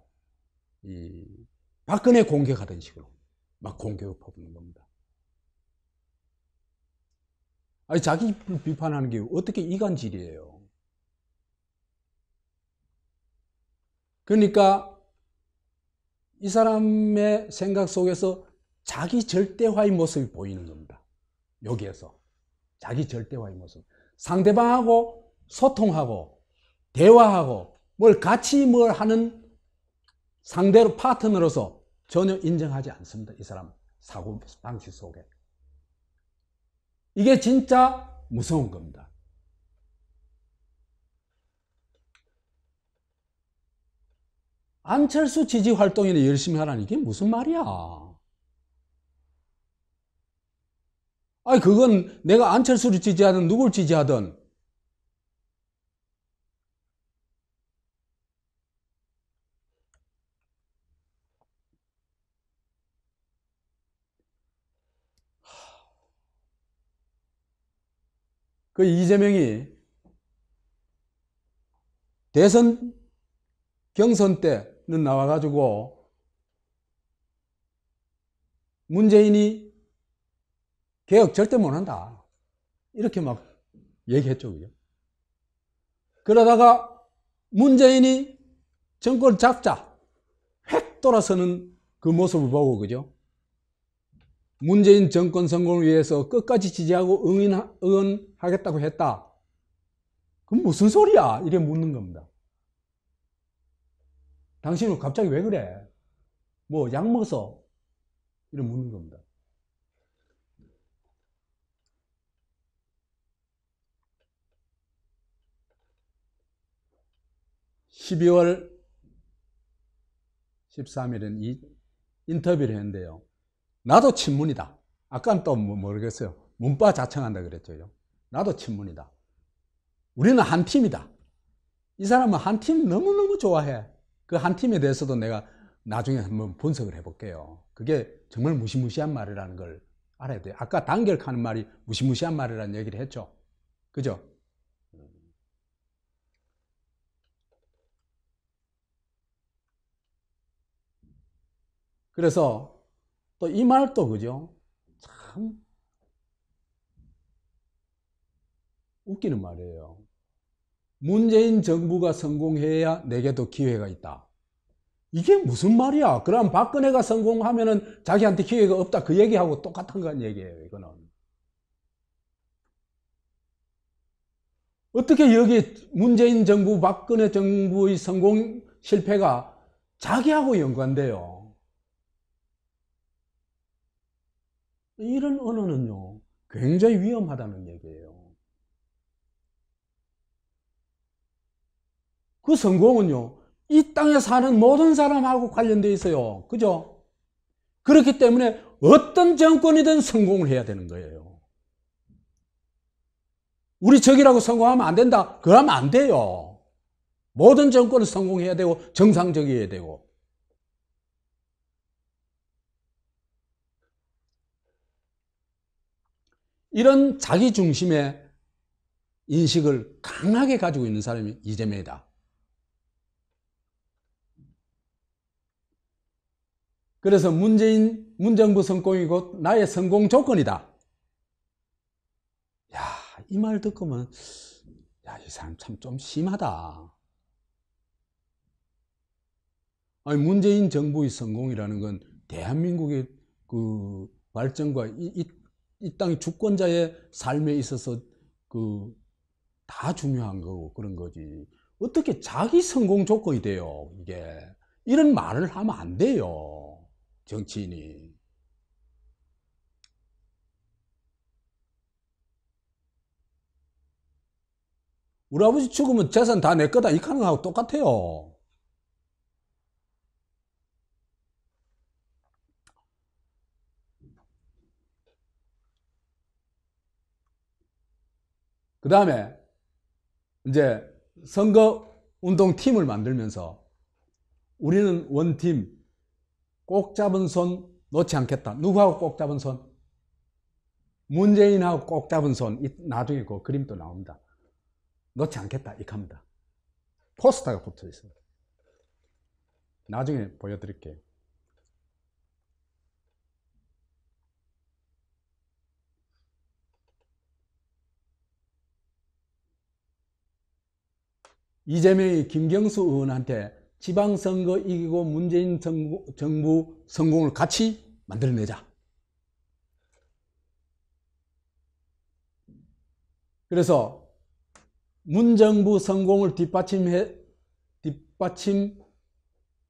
이 박근혜 공격하던 식으로 막 공격을 퍼붓는 겁니다. 아니, 자기 비판하는 게 어떻게 이간질이에요? 그러니까 이 사람의 생각 속에서 자기 절대화의 모습이 보이는 겁니다. 여기에서 자기 절대화의 모습. 상대방하고 소통하고 대화하고 뭘 같이 뭘 하는 상대로 파트너로서 전혀 인정하지 않습니다. 이 사람 사고 방식 속에. 이게 진짜 무서운 겁니다. 안철수 지지 활동이나 열심히 하라니 이게 무슨 말이야? 아니 그건 내가 안철수를 지지하든 누굴 지지하든 그 이재명이 대선 경선 때는 나와가지고 문재인이 개혁 절대 못한다 이렇게 막 얘기했죠, 그죠? 그러다가 문재인이 정권을 잡자 획 돌아서는 그 모습을 보고, 그죠? 문재인 정권 성공을 위해서 끝까지 지지하고 응원하겠다고 했다. 그럼 무슨 소리야? 이래 묻는 겁니다. 당신은 갑자기 왜 그래? 뭐 약 먹어서? 이래 묻는 겁니다. (12월 13일은) 이 인터뷰를 했는데요. 나도 친문이다. 아까는 또 모르겠어요. 문파 자청한다 그랬죠. 나도 친문이다. 우리는 한 팀이다. 이 사람은 한 팀 너무너무 좋아해. 그 한 팀에 대해서도 내가 나중에 한번 분석을 해볼게요. 그게 정말 무시무시한 말이라는 걸 알아야 돼요. 아까 단결하는 말이 무시무시한 말이라는 얘기를 했죠. 그죠? 그래서 또 이 말도, 그죠? 참 웃기는 말이에요. 문재인 정부가 성공해야 내게도 기회가 있다. 이게 무슨 말이야? 그럼 박근혜가 성공하면은 자기한테 기회가 없다. 그 얘기하고 똑같은 건 얘기예요, 이거는. 어떻게 여기 문재인 정부, 박근혜 정부의 성공 실패가 자기하고 연관돼요? 이런 언어는요, 굉장히 위험하다는 얘기예요. 그 성공은요, 이 땅에 사는 모든 사람하고 관련되어 있어요. 그죠? 그렇기 때문에 어떤 정권이든 성공을 해야 되는 거예요. 우리 적이라고 성공하면 안 된다. 그러면 안 돼요. 모든 정권은 성공해야 되고 정상적이어야 되고. 이런 자기중심의 인식을 강하게 가지고 있는 사람이 이재명이다. 그래서 문정부 성공이 곧 나의 성공 조건이다. 야, 이 말 듣고는 야, 이 사람 참 좀 심하다. 아니, 문재인 정부의 성공이라는 건 대한민국의 그 발전과 이 이 땅의 주권자의 삶에 있어서 다 중요한 거고 그런 거지. 어떻게 자기 성공 조건이 돼요, 이게. 이런 말을 하면 안 돼요, 정치인이. 우리 아버지 죽으면 재산 다 내 거다, 이 하는 거하고 똑같아요. 그 다음에 이제 선거운동팀을 만들면서 우리는 원팀, 꼭 잡은 손 놓지 않겠다. 누구하고 꼭 잡은 손? 문재인하고 꼭 잡은 손. 나중에 그 그림도 나옵니다. 놓지 않겠다, 이렇게 합니다. 포스터가 붙어 있어요. 나중에 보여드릴게요. 이재명이 김경수 의원한테 지방선거 이기고 문재인 정부 성공을 같이 만들어내자. 그래서 문정부 성공을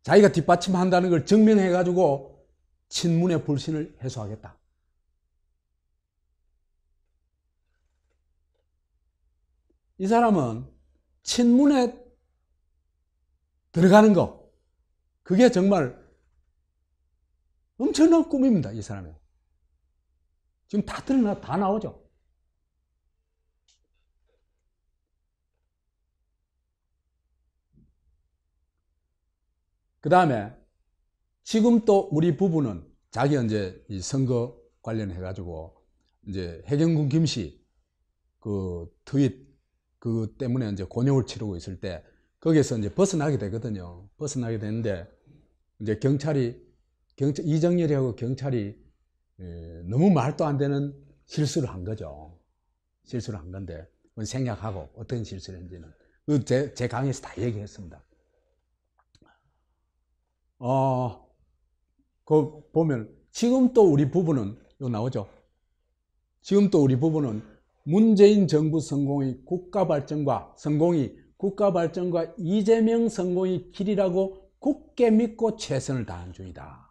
자기가 뒷받침한다는 걸 증명해가지고 친문의 불신을 해소하겠다. 이 사람은 친문에 들어가는 거, 그게 정말 엄청난 꿈입니다, 이 사람이. 지금 다 나오죠. 그 다음에 지금 또 우리 부부는 자기 이제 이 선거 관련해가지고 이제 해경군 김씨 그 트윗 그 때문에 이제 곤욕을 치르고 있을 때 거기에서 이제 벗어나게 되거든요. 벗어나게 되는데 이제 이정열이하고 경찰이 너무 말도 안 되는 실수를 한 거죠. 실수를 한 건데 생략하고 어떤 실수를 했는지는 제 강의에서 다 얘기했습니다. 그 보면 지금 또 우리 부부는 이거 나오죠. 지금 또 우리 부부는 문재인 정부 성공이 국가 발전과 이재명 성공의 길이라고 굳게 믿고 최선을 다한 중이다.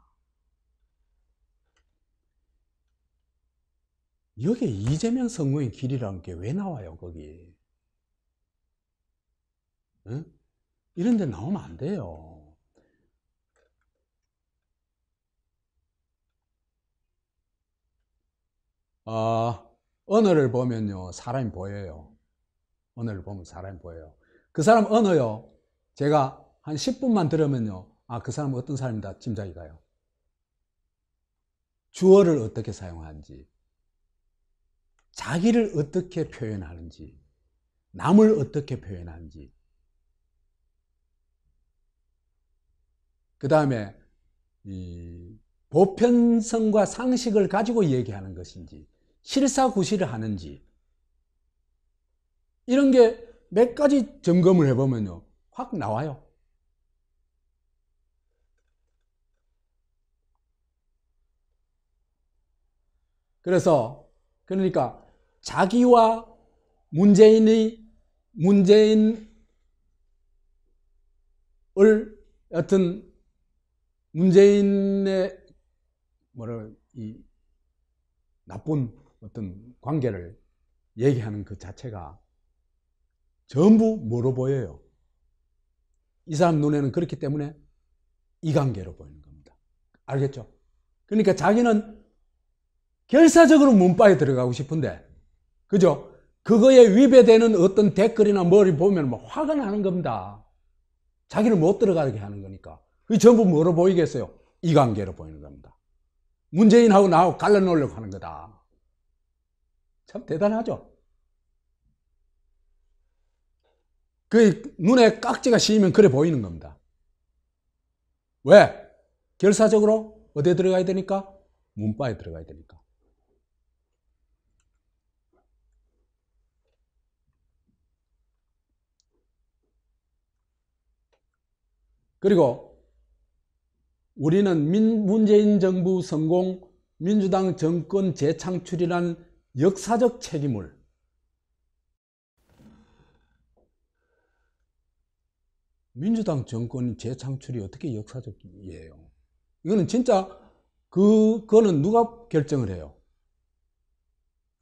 여기에 이재명 성공의 길이라는 게 왜 나와요, 거기? 응? 이런 데 나오면 안 돼요. 언어를 보면요, 사람이 보여요. 언어를 보면 사람이 보여요. 그 사람 언어요, 제가 한 10분만 들으면요, 그 사람은 어떤 사람이다 짐작이 가요. 주어를 어떻게 사용하는지, 자기를 어떻게 표현하는지, 남을 어떻게 표현하는지, 그 다음에 보편성과 상식을 가지고 얘기하는 것인지, 실사구시를 하는지, 이런 게 몇 가지 점검을 해보면요, 확 나와요. 그러니까 자기와 문재인을 어떤 문재인의 이 나쁜 어떤 관계를 얘기하는 그 자체가 전부 뭐로 보여요? 이 사람 눈에는 그렇기 때문에 이관계로 보이는 겁니다. 알겠죠? 그러니까 자기는 결사적으로 문바에 들어가고 싶은데, 그죠? 그거에 위배되는 어떤 댓글이나 뭐를 보면 막 화가 나는 겁니다. 자기를 못 들어가게 하는 거니까. 그게 전부 뭐로 보이겠어요? 이관계로 보이는 겁니다. 문재인하고 나하고 갈라놓으려고 하는 거다. 참 대단하죠? 그 눈에 깍지가 씌이면 그래 보이는 겁니다. 왜? 결사적으로 어디에 들어가야 되니까? 문바에 들어가야 되니까. 그리고 우리는 문재인 정부 성공 민주당 정권 재창출이란 역사적 책임을 민주당 정권 재창출이 어떻게 역사적이에요? 이거는 진짜 그거는 누가 결정을 해요?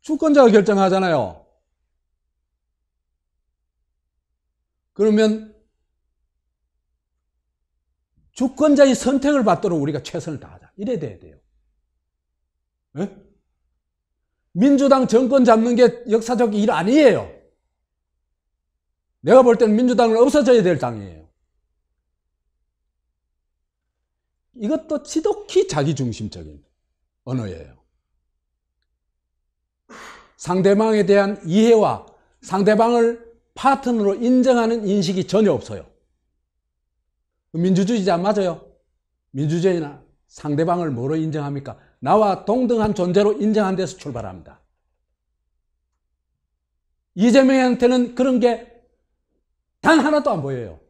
주권자가 결정하잖아요. 그러면 주권자의 선택을 받도록 우리가 최선을 다하자. 이래 돼야 돼요. 네? 민주당 정권 잡는 게 역사적 일 아니에요. 내가 볼 때는 민주당은 없어져야 될 당이에요. 이것도 지독히 자기중심적인 언어예요. 상대방에 대한 이해와 상대방을 파트너로 인정하는 인식이 전혀 없어요. 민주주의자 맞아요? 민주주의나 상대방을 뭐로 인정합니까? 나와 동등한 존재로 인정한 데서 출발합니다. 이재명한테는 그런 게 단 하나도 안 보여요.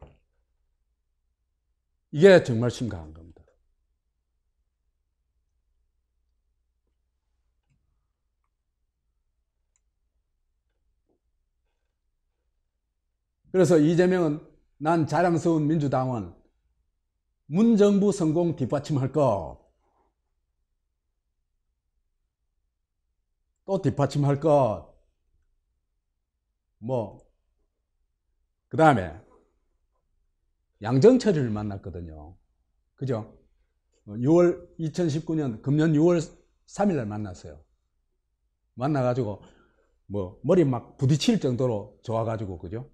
이게 정말 심각한 겁니다. 그래서 이재명은 난 자랑스러운 민주당원 문정부 성공 뒷받침할 거 또 뒷받침할 것 그 다음에 양정철이를 만났거든요. 그죠? 2019년 금년 6월 3일 날 만났어요. 만나가지고 머리 막 부딪힐 정도로 좋아가지고 그죠?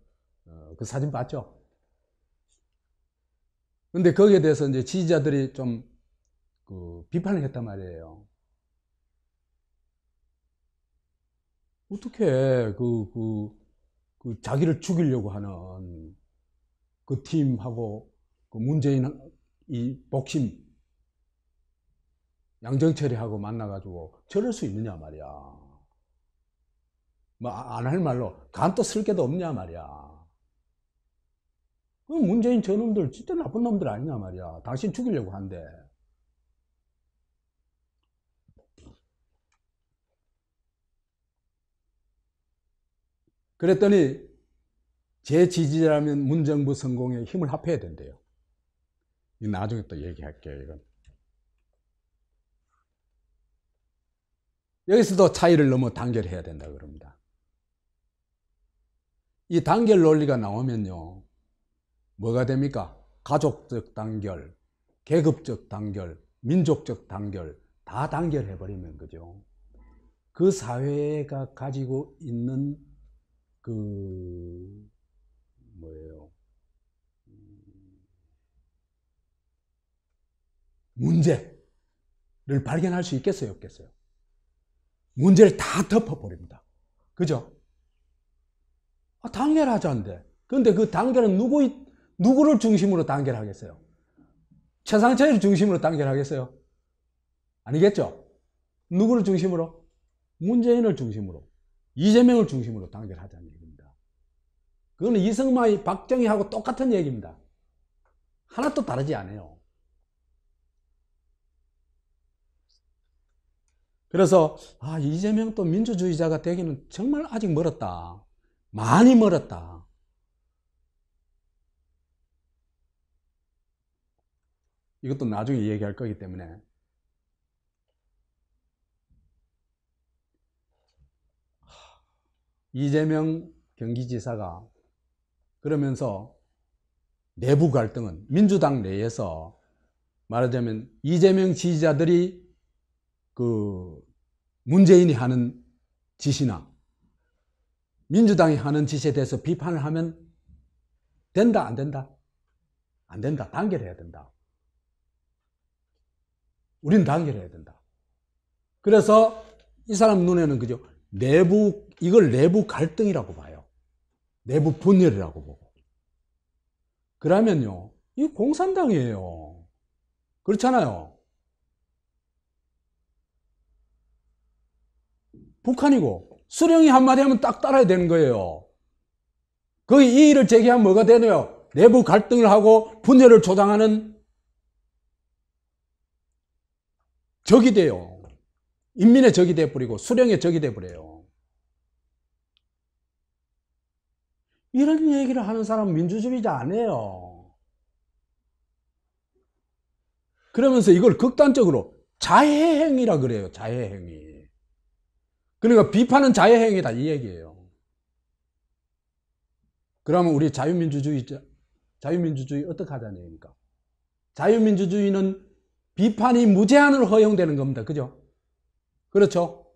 그 사진 봤죠? 근데 거기에 대해서 이제 지지자들이 좀 비판을 했단 말이에요. 어떻게 자기를 죽이려고 하는 그 팀하고 그 문재인 이 복심 양정철이하고 만나가지고 저럴 수 있느냐 말이야. 안 할 말로 간도 쓸 게도 없냐 말이야. 그 문재인 저놈들 진짜 나쁜 놈들 아니냐 말이야. 당신 죽이려고 한대. 그랬더니 제 지지자라면 문정부 성공에 힘을 합해야 된대요. 나중에 또 얘기할게요. 이건. 여기서도 차이를 넘어 단결해야 된다 그럽니다. 이 단결 논리가 나오면요. 뭐가 됩니까? 가족적 단결, 계급적 단결, 민족적 단결 다 단결해버리면 그죠. 그 사회가 가지고 있는 문제를 발견할 수 있겠어요, 없겠어요? 문제를 다 덮어버립니다. 그죠? 단결하자는데. 근데 그 단결은 누구를 중심으로 단결하겠어요? 최상철을 중심으로 단결하겠어요? 아니겠죠? 누구를 중심으로? 문재인을 중심으로. 이재명을 중심으로 단결하자는 얘기입니다. 그거는 이승만이 박정희하고 똑같은 얘기입니다. 하나도 다르지 않아요. 그래서 이재명도 민주주의자가 되기는 정말 아직 멀었다. 많이 멀었다. 이것도 나중에 얘기할 거기 때문에 이재명 경기지사가 그러면서 내부 갈등은 민주당 내에서 말하자면 이재명 지지자들이 문재인이 하는 짓이나 민주당이 하는 짓에 대해서 비판을 하면 된다, 안 된다? 안 된다. 단결해야 된다. 우린 단결해야 된다. 그래서 이 사람 눈에는 그죠? 이걸 내부 갈등이라고 봐요. 내부 분열이라고 보고. 그러면요, 이 공산당이에요. 그렇잖아요. 북한이고, 수령이 한마디 하면 딱 따라야 되는 거예요. 거기 이의를 제기하면 뭐가 되나요? 내부 갈등을 하고 분열을 조장하는 적이 돼요. 인민의 적이 돼버리고 수령의 적이 돼버려요. 이런 얘기를 하는 사람은 민주주의자 아니에요. 그러면서 이걸 극단적으로 자해행위라 그래요. 자해행위. 그러니까 비판은 자해행위다 이 얘기예요. 그러면 우리 자유민주주의 어떻게 하자는 얘기입니까? 자유민주주의는 비판이 무제한으로 허용되는 겁니다. 그죠? 그렇죠?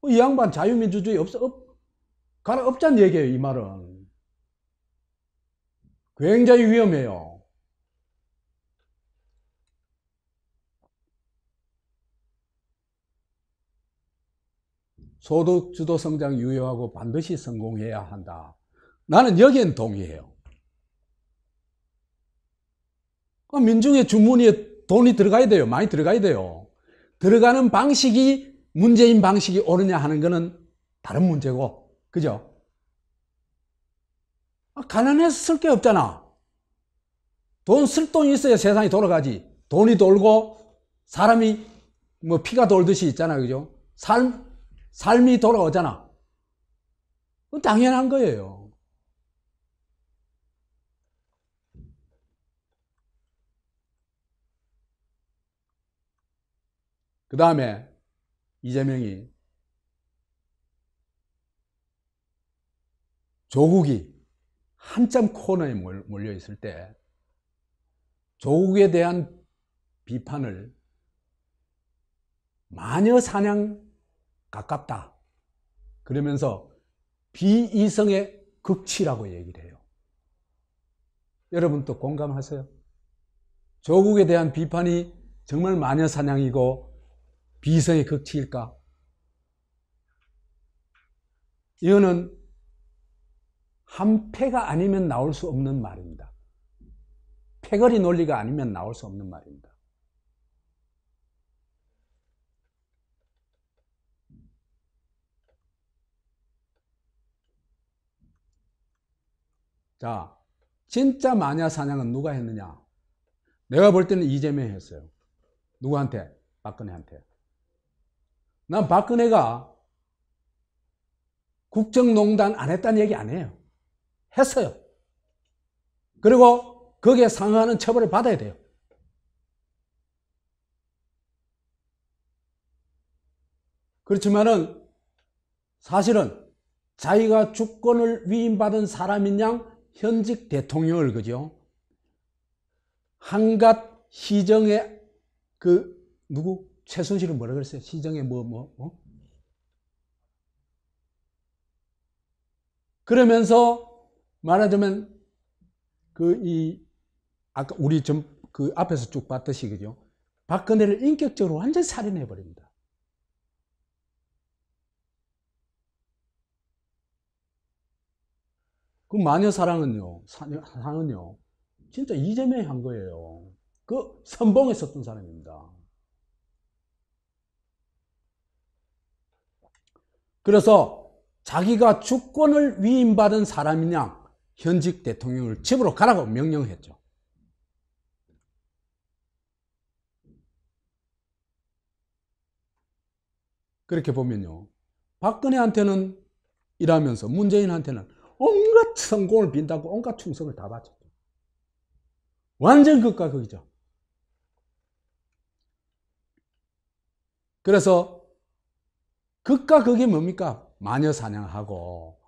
이 양반 자유민주주의 없자는 얘기예요. 이 말은. 굉장히 위험해요. 소득주도 성장 유효하고 반드시 성공해야 한다. 나는 여기엔 동의해요. 민중의 주머니에 돈이 들어가야 돼요. 많이 들어가야 돼요. 들어가는 방식이 문재인 방식이 옳으냐 하는 거는 다른 문제고, 그죠? 가난해서 쓸 게 없잖아. 쓸 돈이 있어야 세상이 돌아가지. 돈이 돌고 사람이 뭐 피가 돌듯이 있잖아, 그죠? 삶이 돌아오잖아. 그건 당연한 거예요. 그 다음에 이재명이 조국이 한참 코너에 몰려 있을 때 조국에 대한 비판을 마녀 사냥 가깝다. 그러면서 비이성의 극치라고 얘기를 해요. 여러분 또 공감하세요? 조국에 대한 비판이 정말 마녀 사냥이고 비이성의 극치일까? 이거는 한패가 아니면 나올 수 없는 말입니다. 패거리 논리가 아니면 나올 수 없는 말입니다. 자, 진짜 마녀 사냥은 누가 했느냐? 내가 볼 때는 이재명이 했어요. 누구한테? 박근혜한테. 난 박근혜가 국정농단 안 했다는 얘기 안 해요. 했어요. 그리고 거기에 상응하는 처벌을 받아야 돼요. 그렇지만은 사실은 자기가 주권을 위임받은 사람인 양 현직 대통령을, 그죠? 한갓 시정의 누구? 최순실은 뭐라 그랬어요? 시정의 그러면서 말하자면 아까 우리 앞에서 쭉 봤듯이, 그죠? 박근혜를 인격적으로 완전히 살인해 버립니다. 그 마녀 사랑은요, 진짜 이재명이 한 거예요. 그 선봉에 섰던 사람입니다. 그래서 자기가 주권을 위임받은 사람이냐 현직 대통령을 집으로 가라고 명령했죠. 그렇게 보면요, 박근혜한테는 일하면서 문재인한테는 온갖 성공을 빈다고 온갖 충성을 다 바쳤죠. 완전 극과 극이죠. 그래서 극과 극이 뭡니까? 마녀 사냥하고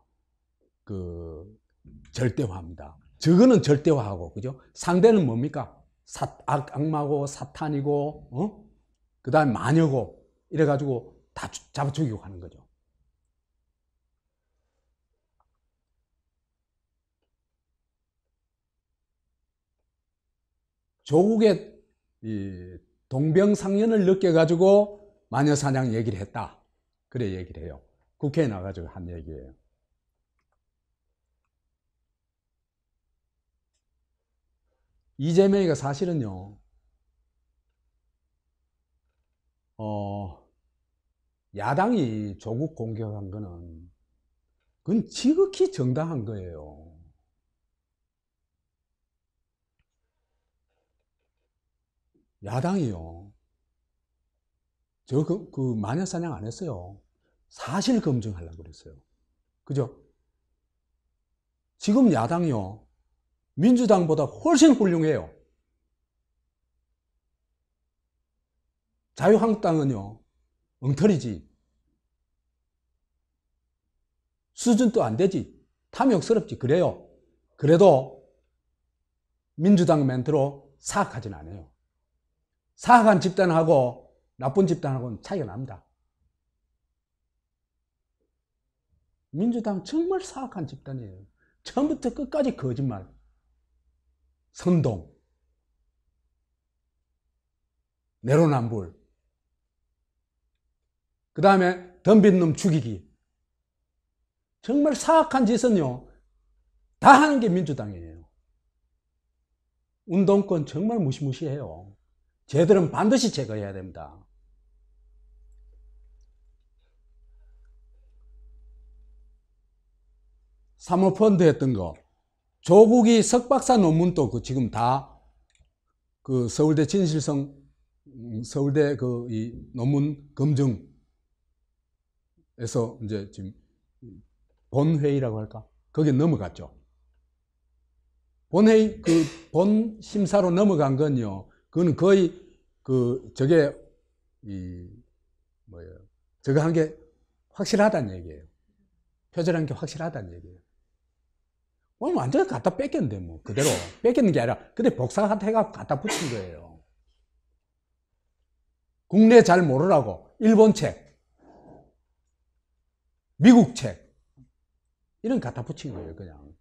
절대화입니다. 저거는 절대화하고, 그죠? 상대는 뭡니까? 악마고 사탄이고, 그 다음에 마녀고, 이래가지고 다 잡아 죽이고 하는 거죠. 조국의 동병상련을 느껴가지고 마녀사냥 얘기를 했다. 그래 얘기를 해요. 국회에 나가지고 한 얘기예요. 이재명이가 사실은요, 야당이 조국 공격한 거는 그건 지극히 정당한 거예요. 야당이요, 그 마녀 사냥 안 했어요. 사실 검증하려고 그랬어요. 그죠? 지금 야당이요, 민주당보다 훨씬 훌륭해요. 자유한국당은요, 엉터리지. 수준도 안 되지. 탐욕스럽지. 그래요. 그래도 민주당 멘트로 사악하진 않아요. 사악한 집단하고 나쁜 집단하고는 차이가 납니다. 민주당 정말 사악한 집단이에요. 처음부터 끝까지 거짓말, 선동, 내로남불, 그 다음에 덤빈 놈 죽이기. 정말 사악한 짓은요, 다 하는 게 민주당이에요. 운동권 정말 무시무시해요. 쟤들은 반드시 제거해야 됩니다. 사모펀드 했던 거, 조국이 석박사 논문도 지금 다 그 서울대 진실성, 서울대 이 논문 검증에서 이제 지금 본회의라고 할까? 거기에 넘어갔죠. 본회의, 본 심사로 넘어간 건요, 그거는 거의 저게 저거 한 게 확실하다는 얘기예요. 표절한 게 확실하다는 얘기예요. 완전히 갖다 뺏겼는데, 뭐, 그대로. 뺏겼는 게 아니라, 근데 복사해갖고 갖다 붙인 거예요. 국내 잘 모르라고. 일본 책, 미국 책, 이런 갖다 붙인 거예요, 그냥.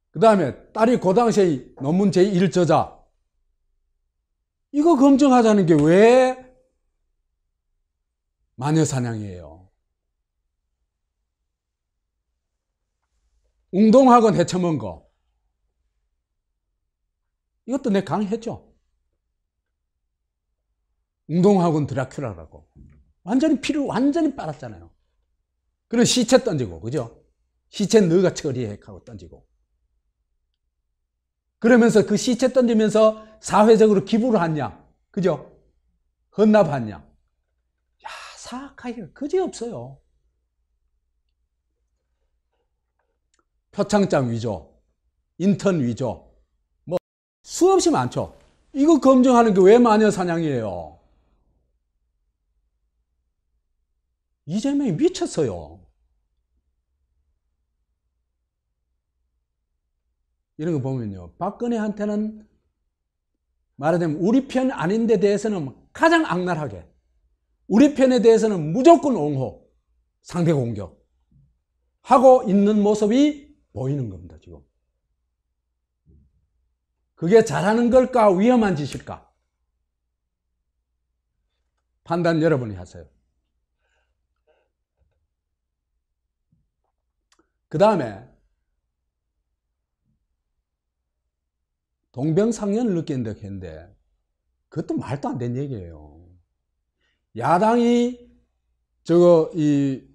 그 다음에, 딸이 그 당시에 논문 제1저자. 이거 검증하자는 게 왜 마녀사냥이에요? 웅동학원 해쳐먹은 거. 이것도 내 강의했죠. 웅동학원 드라큘라라고. 완전히 피를 완전히 빨았잖아요. 그리고 시체 던지고, 그죠? 시체 너가 처리해 하고 던지고. 그러면서 그 시체 던지면서 사회적으로 기부를 했냐? 그죠? 헌납했냐? 야, 사악하기가 그지없어요. 표창장 위조, 인턴 위조, 뭐 수없이 많죠. 이거 검증하는 게 왜 마녀 사냥이에요? 이재명이 미쳤어요. 이런 거 보면요, 박근혜한테는 말하자면 우리 편 아닌 데 대해서는 가장 악랄하게, 우리 편에 대해서는 무조건 옹호, 상대 공격 하고 있는 모습이 보이는 겁니다, 지금. 그게 잘하는 걸까, 위험한 짓일까? 판단 여러분이 하세요. 그 다음에 동병상련을 느낀다 했는데 그것도 말도 안 되는 얘기예요. 야당이 조국이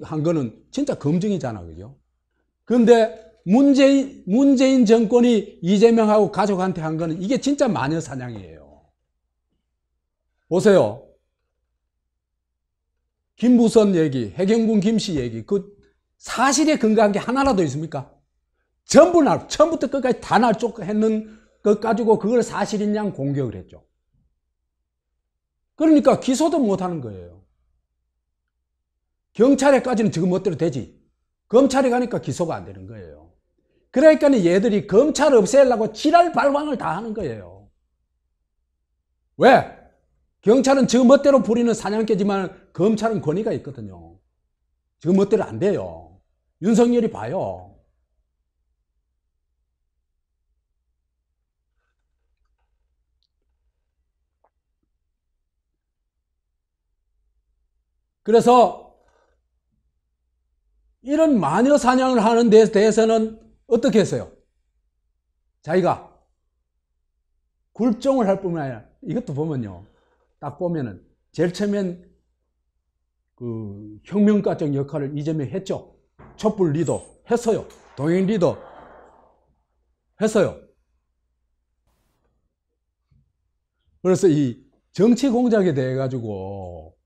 한 거는 진짜 검증이잖아, 그죠? 그런데 문재인 정권이 이재명하고 가족한테 한 거는 이게 진짜 마녀 사냥이에요. 보세요. 김부선 얘기, 해경군 김씨 얘기, 그 사실에 근거한 게 하나라도 있습니까? 전부 처음부터 끝까지 다 날조했는 것 가지고 그걸 사실인 양 공격을 했죠. 그러니까 기소도 못하는 거예요. 경찰에까지는 지금 멋대로 되지. 검찰에 가니까 기소가 안 되는 거예요. 그러니까 얘들이 검찰 없애려고 지랄 발광을 다 하는 거예요. 왜? 경찰은 지금 멋대로 부리는 사냥개지만 검찰은 권위가 있거든요. 지금 멋대로 안 돼요. 윤석열이 봐요. 그래서 이런 마녀 사냥을 하는 데 대해서는 어떻게 했어요? 자기가 굴종을 할 뿐만 아니라 이것도 보면요, 딱 보면은 제일 처음엔 그 혁명가적 역할을 이재명이 했죠. 촛불 리더 했어요. 동행 리더 했어요. 그래서 이 정치 공작에 대해 가지고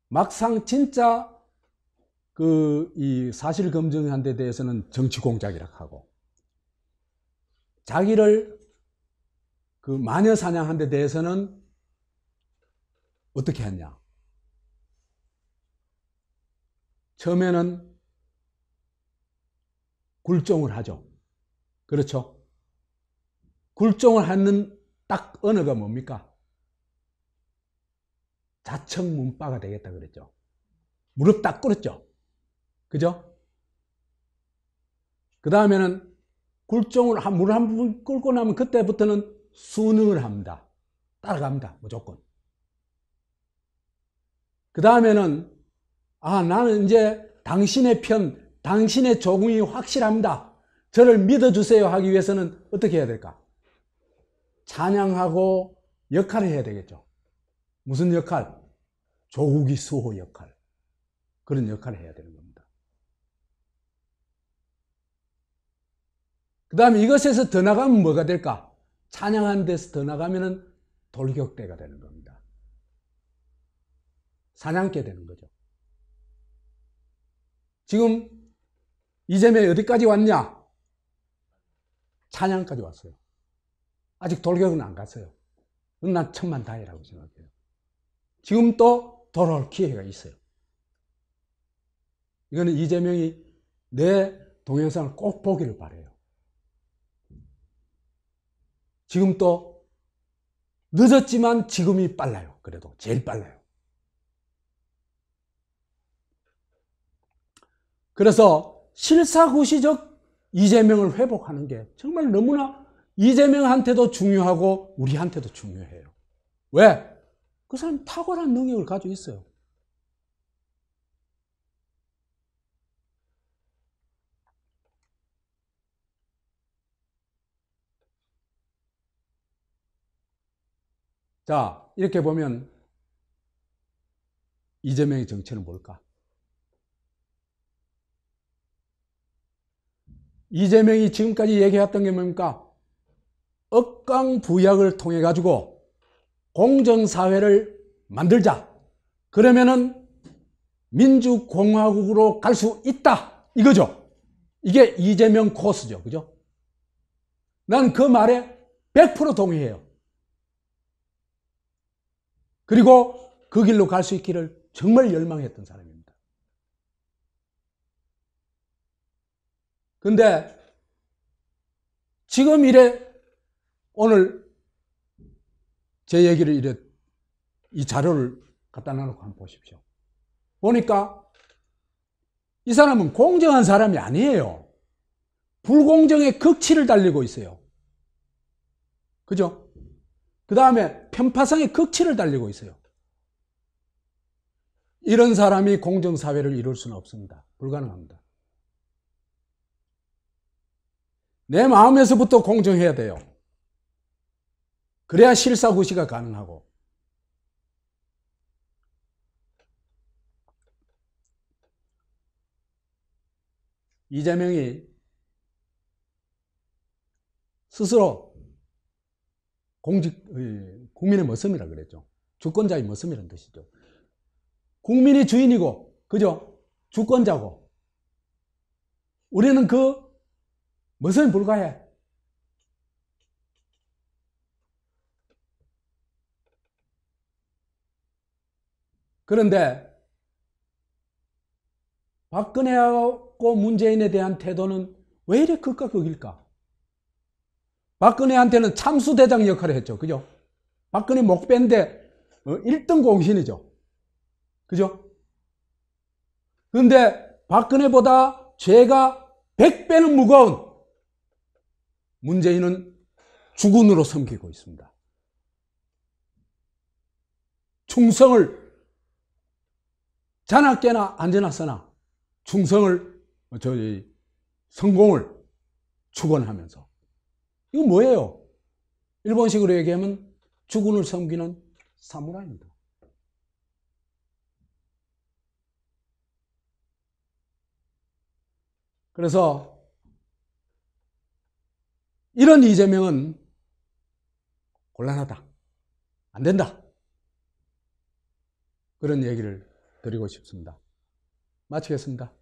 막상 진짜 이 사실 검증한 데 대해서는 정치 공작이라고 하고, 자기를 마녀 사냥한 데 대해서는 어떻게 했냐. 처음에는 굴종을 하죠. 그렇죠? 굴종을 하는 딱 언어가 뭡니까? 자청문바가 되겠다 그랬죠. 무릎 딱 꿇었죠. 그죠? 그 다음에는 굴종을 무릎 한 번 꿇고 나면 그때부터는 순응을 합니다. 따라갑니다. 무조건. 그 다음에는 나는 이제 당신의 편, 당신의 조공이 확실합니다. 저를 믿어주세요 하기 위해서는 어떻게 해야 될까? 찬양하고 역할을 해야 되겠죠. 무슨 역할? 조국이 수호 역할. 그런 역할을 해야 되는 겁니다. 그 다음에 이것에서 더 나가면 뭐가 될까? 찬양하는 데서 더 나가면은 돌격대가 되는 겁니다. 사냥개 되는 거죠. 지금 이재명이 어디까지 왔냐? 찬양까지 왔어요. 아직 돌격은 안 갔어요. 난 천만다행이라고 생각해요. 지금 또 돌아올 기회가 있어요. 이거는 이재명이 내 동영상을 꼭 보기를 바라요. 지금 또 늦었지만 지금이 빨라요. 그래도 제일 빨라요. 그래서 실사구시적 이재명을 회복하는 게 정말 너무나 이재명한테도 중요하고 우리한테도 중요해요. 왜? 그 사람 탁월한 능력을 가지고 있어요. 자, 이렇게 보면 이재명의 정체는 뭘까? 이재명이 지금까지 얘기했던 게 뭡니까? 억강부약을 통해 가지고 공정사회를 만들자. 그러면은 민주공화국으로 갈 수 있다. 이거죠. 이게 이재명 코스죠. 그죠? 난 그 말에 100% 동의해요. 그리고 그 길로 갈 수 있기를 정말 열망했던 사람입니다. 근데 지금 오늘 제 얘기를 이 자료를 갖다 놔놓고 한번 보십시오. 보니까 이 사람은 공정한 사람이 아니에요. 불공정의 극치를 달리고 있어요. 그죠? 그 다음에 편파성의 극치를 달리고 있어요. 이런 사람이 공정사회를 이룰 수는 없습니다. 불가능합니다. 내 마음에서부터 공정해야 돼요. 그래야 실사구시가 가능하고. 이재명이 스스로 국민의 머슴이라고 그랬죠. 주권자의 머슴이라는 뜻이죠. 국민이 주인이고, 그죠? 주권자고. 우리는 그 머슴에 불과해. 그런데 박근혜하고 문재인에 대한 태도는 왜 이렇게 극과 극일까? 박근혜한테는 참수대장 역할을 했죠. 그죠? 박근혜 목배인데 1등 공신이죠. 그죠? 그런데 박근혜보다 죄가 100배는 무거운 문재인은 주군으로 섬기고 있습니다. 충성을 자나깨나 안전하서나 충성을 성공을 축원하면서, 이거 뭐예요? 일본식으로 얘기하면 주군을 섬기는 사무라이입니다. 그래서 이런 이재명은 곤란하다. 안 된다. 그런 얘기를 드리고 싶습니다. 마치겠습니다.